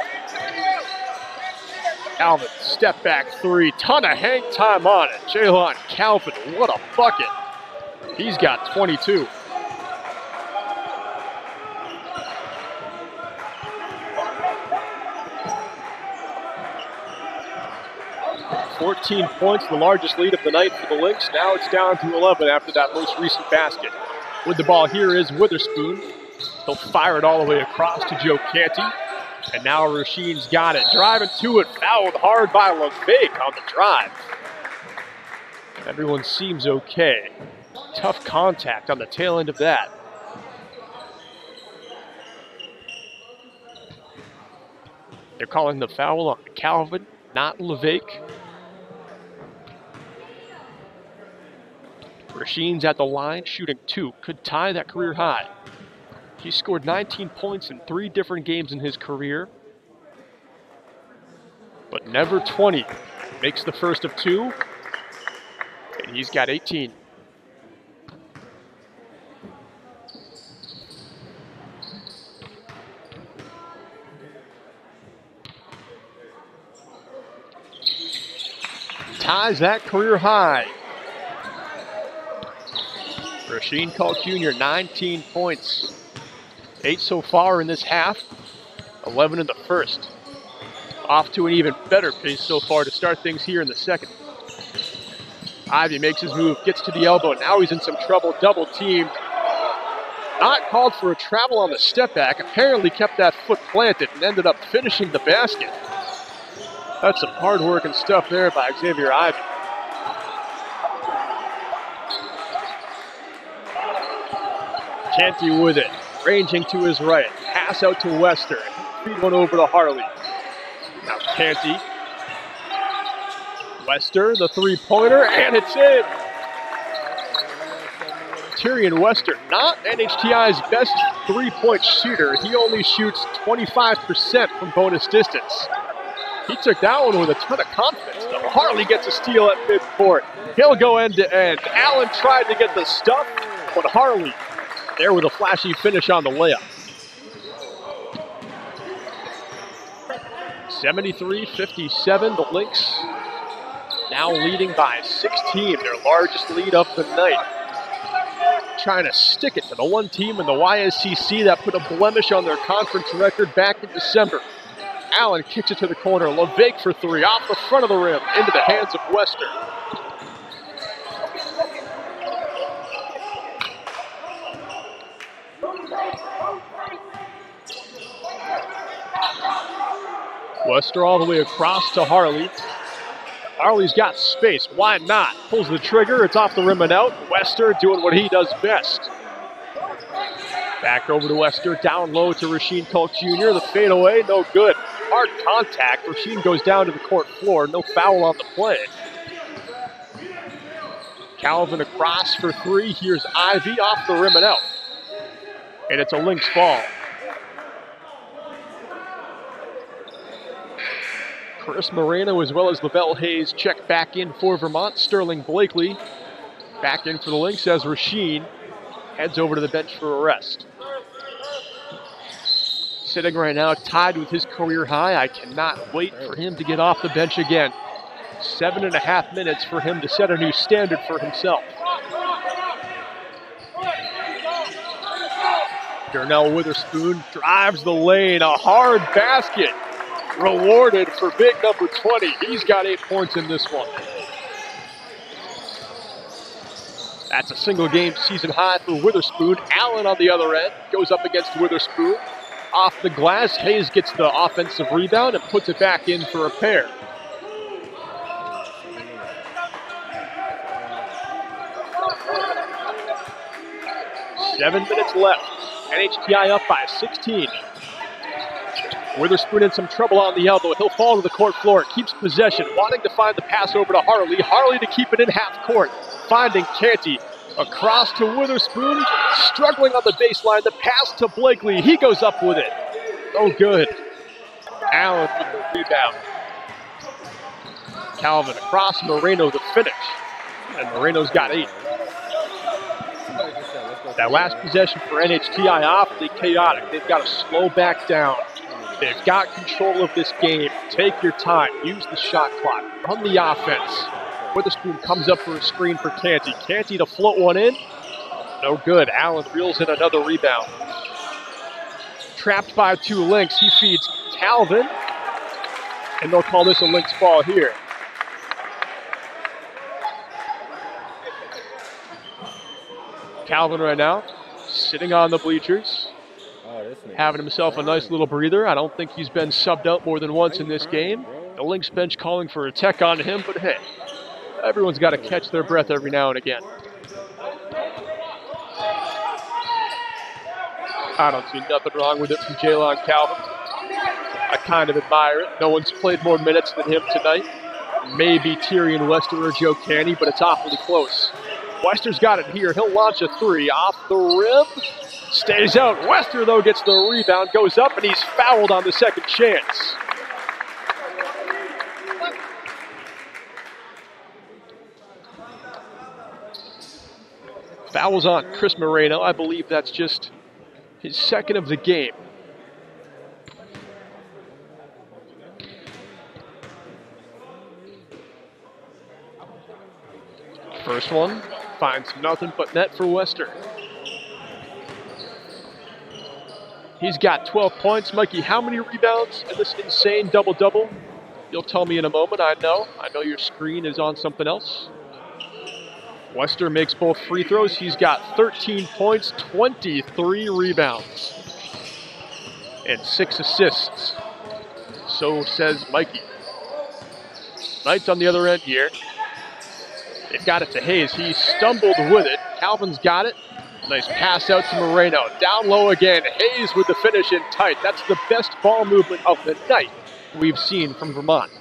Calvin, step back 3. Ton of hang time on it. Jalen Calvin, what a bucket. He's got 22. Points, the largest lead of the night for the Lynx. Now it's down to 11 after that most recent basket. With the ball here is Witherspoon. He'll fire it all the way across to Joe Canty. And now Rasheen's got it. Driving to it, fouled hard by LeVake on the drive. Everyone seems okay. Tough contact on the tail end of that. They're calling the foul on Calvin, not LeVake. Rasheen's at the line, shooting 2. Could tie that career high. He scored 19 points in 3 different games in his career, but never 20. Makes the first of 2, and he's got 18. Ties that career high. Rasheen Kalk Jr., 19 points. 8 so far in this half, 11 in the first. Off to an even better pace so far to start things here in the second. Ivy makes his move, gets to the elbow. Now he's in some trouble, double teamed. Not called for a travel on the step back. Apparently kept that foot planted and ended up finishing the basket. That's some hard work and stuff there by Xavier Ivy. Canty with it, ranging to his right. Pass out to Wester. Feed one over to Harley. Now Canty. Wester, the three-pointer, and it's in. Tyrion Wester, not NHTI's best three-point shooter. He only shoots 25% from bonus distance. He took that one with a ton of confidence, though. Harley gets a steal at midcourt. He'll go end to end. Allen tried to get the stuff, but Harley there with a flashy finish on the layup. 73-57, the Lynx now leading by 16, their largest lead of the night. Trying to stick it to the one team in the YSCC that put a blemish on their conference record back in December. Allen kicks it to the corner. LeVake for three, off the front of the rim, into the hands of Wester. Wester all the way across to Harley. Harley's got space. Why not? Pulls the trigger. It's off the rim and out. Wester doing what he does best. Back over to Wester. Down low to Rasheed Culk Jr. The fadeaway, no good. Hard contact. Rasheed goes down to the court floor. No foul on the play. Calvin across for three. Here's Ivy off the rim and out. And it's a Lynx ball. Chris Moreno as well as Lavelle Hayes check back in for Vermont. Sterling Blakely back in for the Lynx as Rasheed heads over to the bench for a rest. Sitting right now tied with his career high. I cannot wait for him to get off the bench again. 7.5 minutes for him to set a new standard for himself. Darnell Witherspoon drives the lane. A hard basket. Rewarded for big number 20. He's got 8 points in this one. That's a single game season high for Witherspoon. Allen on the other end goes up against Witherspoon. Off the glass, Hayes gets the offensive rebound and puts it back in for a pair. Seven minutes left. NHTI up by 16. Witherspoon in some trouble on the elbow. He'll fall to the court floor. Keeps possession, wanting to find the pass over to Harley. Harley to keep it in half court. Finding Canty. Across to Witherspoon. Struggling on the baseline. The pass to Blakely. He goes up with it. Oh, good. Allen with the rebound. Calvin across. Moreno the finish. And Moreno's got 8. That last possession for NHTI awfully chaotic. They've got to slow back down. They've got control of this game. Take your time. Use the shot clock. Run the offense. Witherspoon comes up for a screen for Canty. Canty to float one in. No good. Allen reels in another rebound. Trapped by 2 Lynx. He feeds Calvin. And they'll call this a Lynx ball here. Calvin right now, sitting on the bleachers. Having himself a nice little breather. I don't think he's been subbed out more than once in this game. The Lynx bench calling for a tech on him, but hey, everyone's got to catch their breath every now and again. I don't see nothing wrong with it from Jalon Calvin. I kind of admire it. No one's played more minutes than him tonight. Maybe Tyrion Wester or Joe Canny, but it's awfully close. Wester's got it here. He'll launch a 3 off the rim. Stays out. Wester, though, gets the rebound, goes up, and he's fouled on the second chance. Fouls on Chris Moreno. I believe that's just his second of the game. First one finds nothing but net for Wester. He's got 12 points. Mikey, how many rebounds in this insane double-double? You'll tell me in a moment. I know your screen is on something else. Wester makes both free throws. He's got 13 points, 23 rebounds, and 6 assists. So says Mikey. Knights on the other end here. They've got it to Hayes. He stumbled with it. Calvin's got it. Nice pass out to Moreno. Down low again. Hayes with the finish in tight. That's the best ball movement of the night we've seen from Vermont.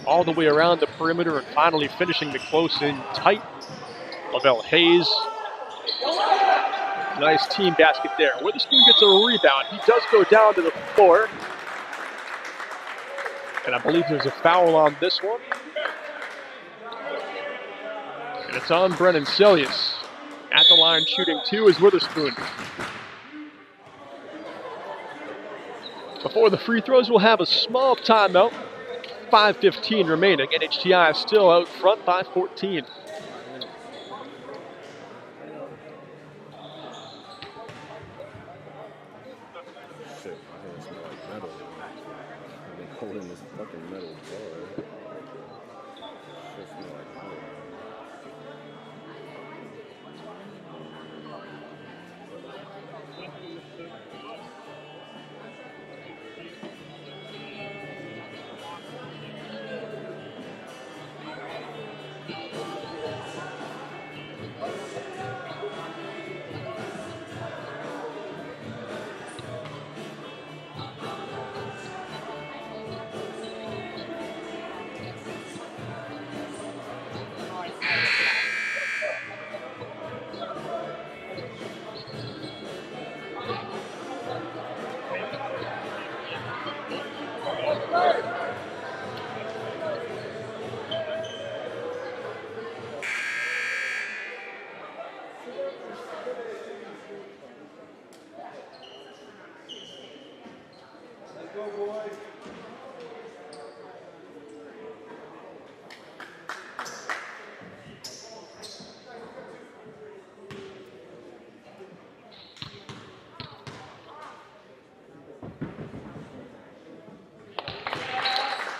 All the way around the perimeter and finally finishing the close in tight. Lavelle Hayes. Nice team basket there. Witherspoon gets a rebound. He does go down to the floor. And I believe there's a foul on this one. And it's on Brennan Celius. At the line shooting 2 is Witherspoon. Before the free throws, we'll have a small timeout. 5:15 remaining. NHTI is still out front by 14. Shit, my hands smell like metal. I've been holding this fucking metal bar. Shit smell like metal.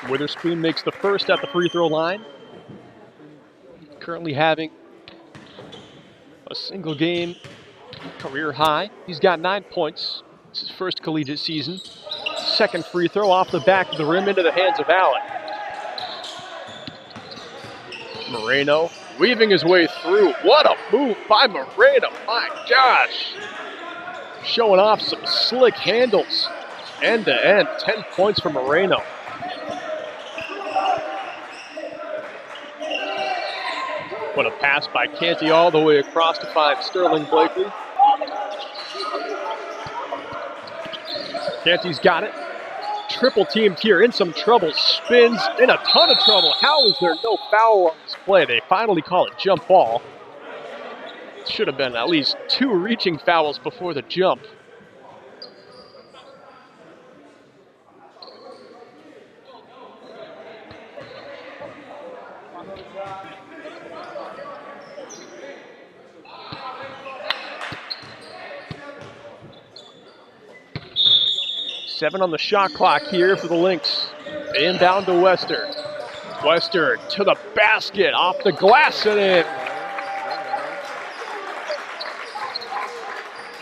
Witherspoon makes the first at the free throw line. Currently having a single game career high. He's got 9 points. It's his first collegiate season. Second free throw off the back of the rim into the hands of Allen. Moreno weaving his way through. What a move by Moreno. My gosh. Showing off some slick handles. End to end. 10 points for Moreno. What a pass by Canty all the way across to find Sterling Blakely. Canty's got it. Triple teamed here, in some trouble, spins in a ton of trouble. How is there no foul on this play? They finally call it jump ball. Should have been at least 2 reaching fouls before the jump. Seven on the shot clock here for the Lynx. Inbound to Wester. Wester to the basket, off the glass and in.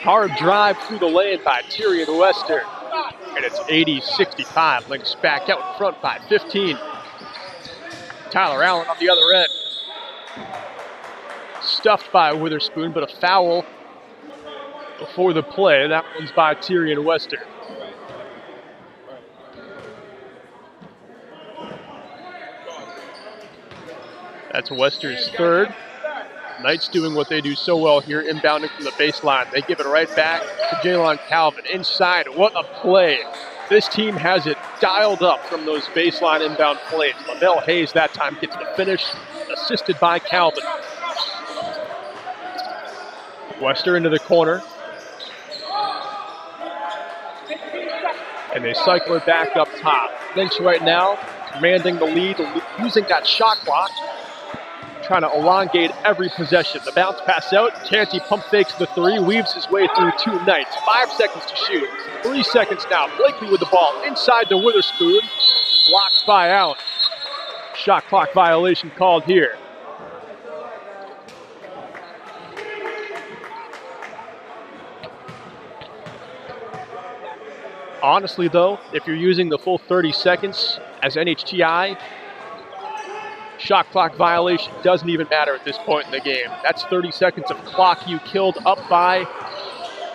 Hard drive through the lane by Tyrion Wester. And it's 80-65. Lynx back out in front by 15. Tyler Allen on the other end. Stuffed by Witherspoon, but a foul before the play. That one's by Tyrion Wester. That's Wester's third. Knights doing what they do so well here, inbounding from the baseline. They give it right back to Jalon Calvin. Inside, what a play. This team has it dialed up from those baseline inbound plays. Lavelle Hayes that time gets the finish, assisted by Calvin. Wester into the corner. And they cycle it back up top. Lynx right now commanding the lead, using that shot clock, trying to elongate every possession. The bounce pass out. Canty pump fakes the three, weaves his way through 2 Knights. 5 seconds to shoot. 3 seconds now. Blakely with the ball inside to Witherspoon. Blocked by Allen. Shot clock violation called here. Honestly, though, if you're using the full 30 seconds as NHTI, shot clock violation doesn't even matter at this point in the game. That's 30 seconds of clock you killed, up by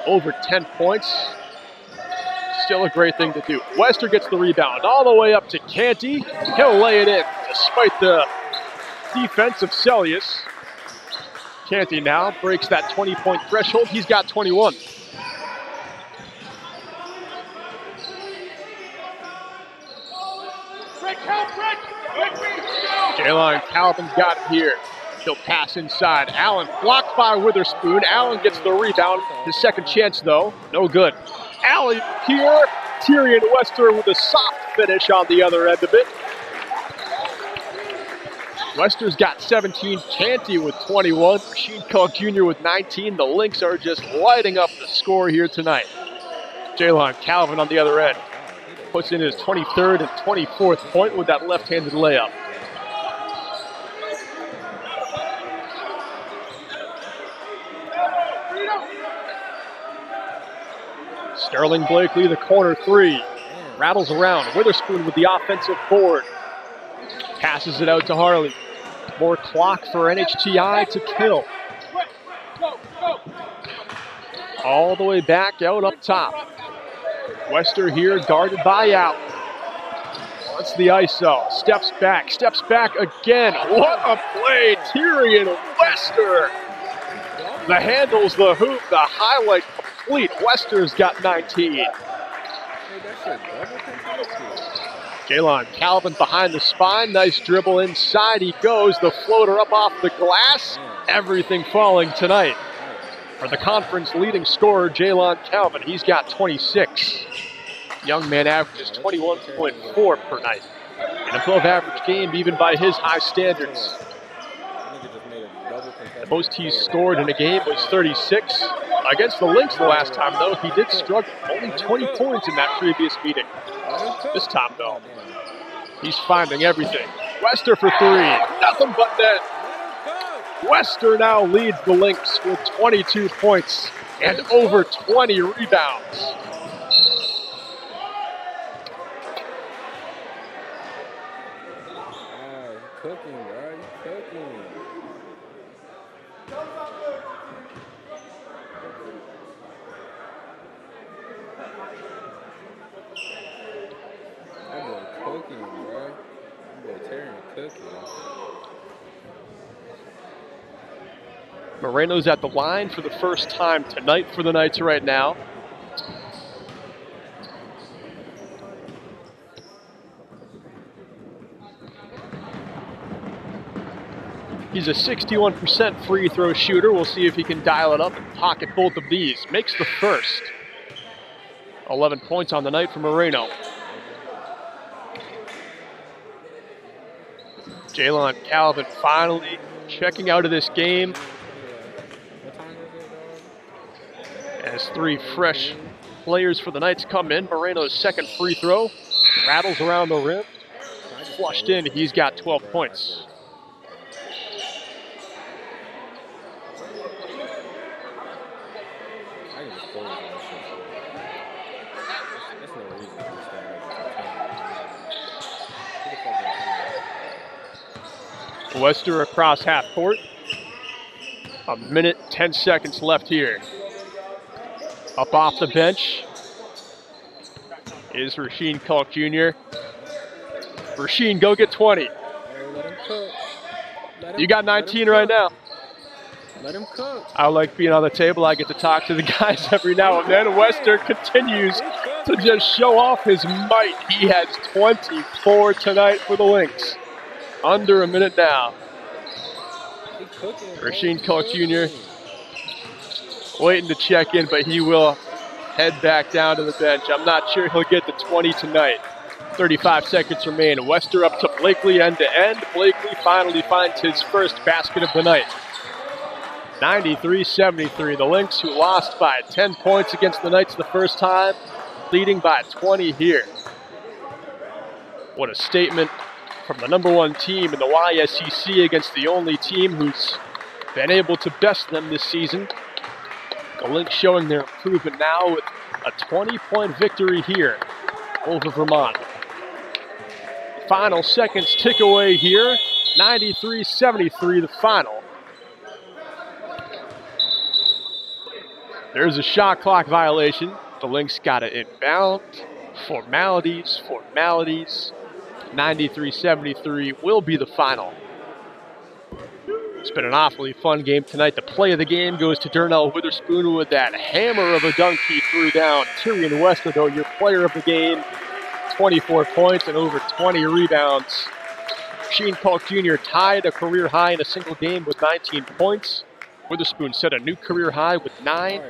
over 10 points. Still a great thing to do. Wester gets the rebound all the way up to Canty. He'll lay it in despite the defense of Celius. Canty now breaks that 20-point threshold. He's got 21. Jalon Calvin's got it here. He'll pass inside. Allen blocked by Witherspoon. Allen gets the rebound. His second chance, though, no good. Allen here Tyrion Wester with a soft finish on the other end of it. Wester's got 17, Canty with 21, Rasheen Culk Jr. with 19. The Lynx are just lighting up the score here tonight. Jalon Calvin on the other end puts in his 23rd and 24th point with that left-handed layup. Sterling Blakely, the corner three. Rattles around. Witherspoon with the offensive board. Passes it out to Harley. More clock for NHTI to kill. All the way back out up top. Wester here guarded by Out. Wants the ISO. Steps back again. What a play. Tyrion Wester. The handles, the hoop, the highlight complete. Wester's got 19. Jalon Calvin behind the spine. Nice dribble inside. He goes. The floater up off the glass. Everything falling tonight. For the conference leading scorer, Jalon Calvin. He's got 26. Young man averages 21.4 per night. An above average game even by his high standards. The most he's scored in a game was 36. Against the Lynx the last time, though, he did struggle. Only 20 points in that previous meeting. This time, though, he's finding everything. Wester for three. Nothing but net. Wester now leads the Lynx with 22 points and over 20 rebounds. Moreno's at the line for the first time tonight for the Knights right now. He's a 61% free throw shooter. We'll see if he can dial it up and pocket both of these. Makes the first. 11 points on the night for Moreno. Jalon Calvin finally checking out of this game. As three fresh players for the Knights come in. Moreno's second free throw. Rattles around the rim. Flushed in. He's got 12 points. Wester across half court. A minute, 10 seconds left here. Up off the bench is Rasheen Culk Jr. Rasheen, go get 20. You got 19 right now. Let him cook. I like being on the table. I get to talk to the guys every now and then. Wester continues to just show off his might. He has 24 tonight for the Lynx. Under a minute now. Rasheen Culk Jr. waiting to check in, but he will head back down to the bench. I'm not sure he'll get the 20 tonight. 35 seconds remain. Wester up to Blakely end to end. Blakely finally finds his first basket of the night. 93-73. The Lynx, who lost by 10 points against the Knights the first time, leading by 20 here. What a statement from the #1 team in the YSCC against the only team who's been able to best them this season. The Lynx showing their improvement now with a 20-point victory here over Vermont. Final seconds tick away here. 93-73 the final. There's a shot clock violation. The Lynx got it inbound. Formalities. 93-73 will be the final. It's been an awfully fun game tonight. The play of the game goes to Darnell Witherspoon with that hammer of a dunk he threw down. Tyrion Wester, though, your player of the game, 24 points and over 20 rebounds. Rasheen Culk Jr. tied a career high in a single game with 19 points. Witherspoon set a new career high with 9.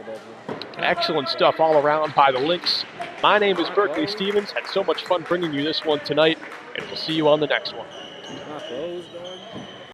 Excellent stuff all around by the Lynx. My name is Berkeley Stevens. Had so much fun bringing you this one tonight, and we'll see you on the next one. Not closed, dog.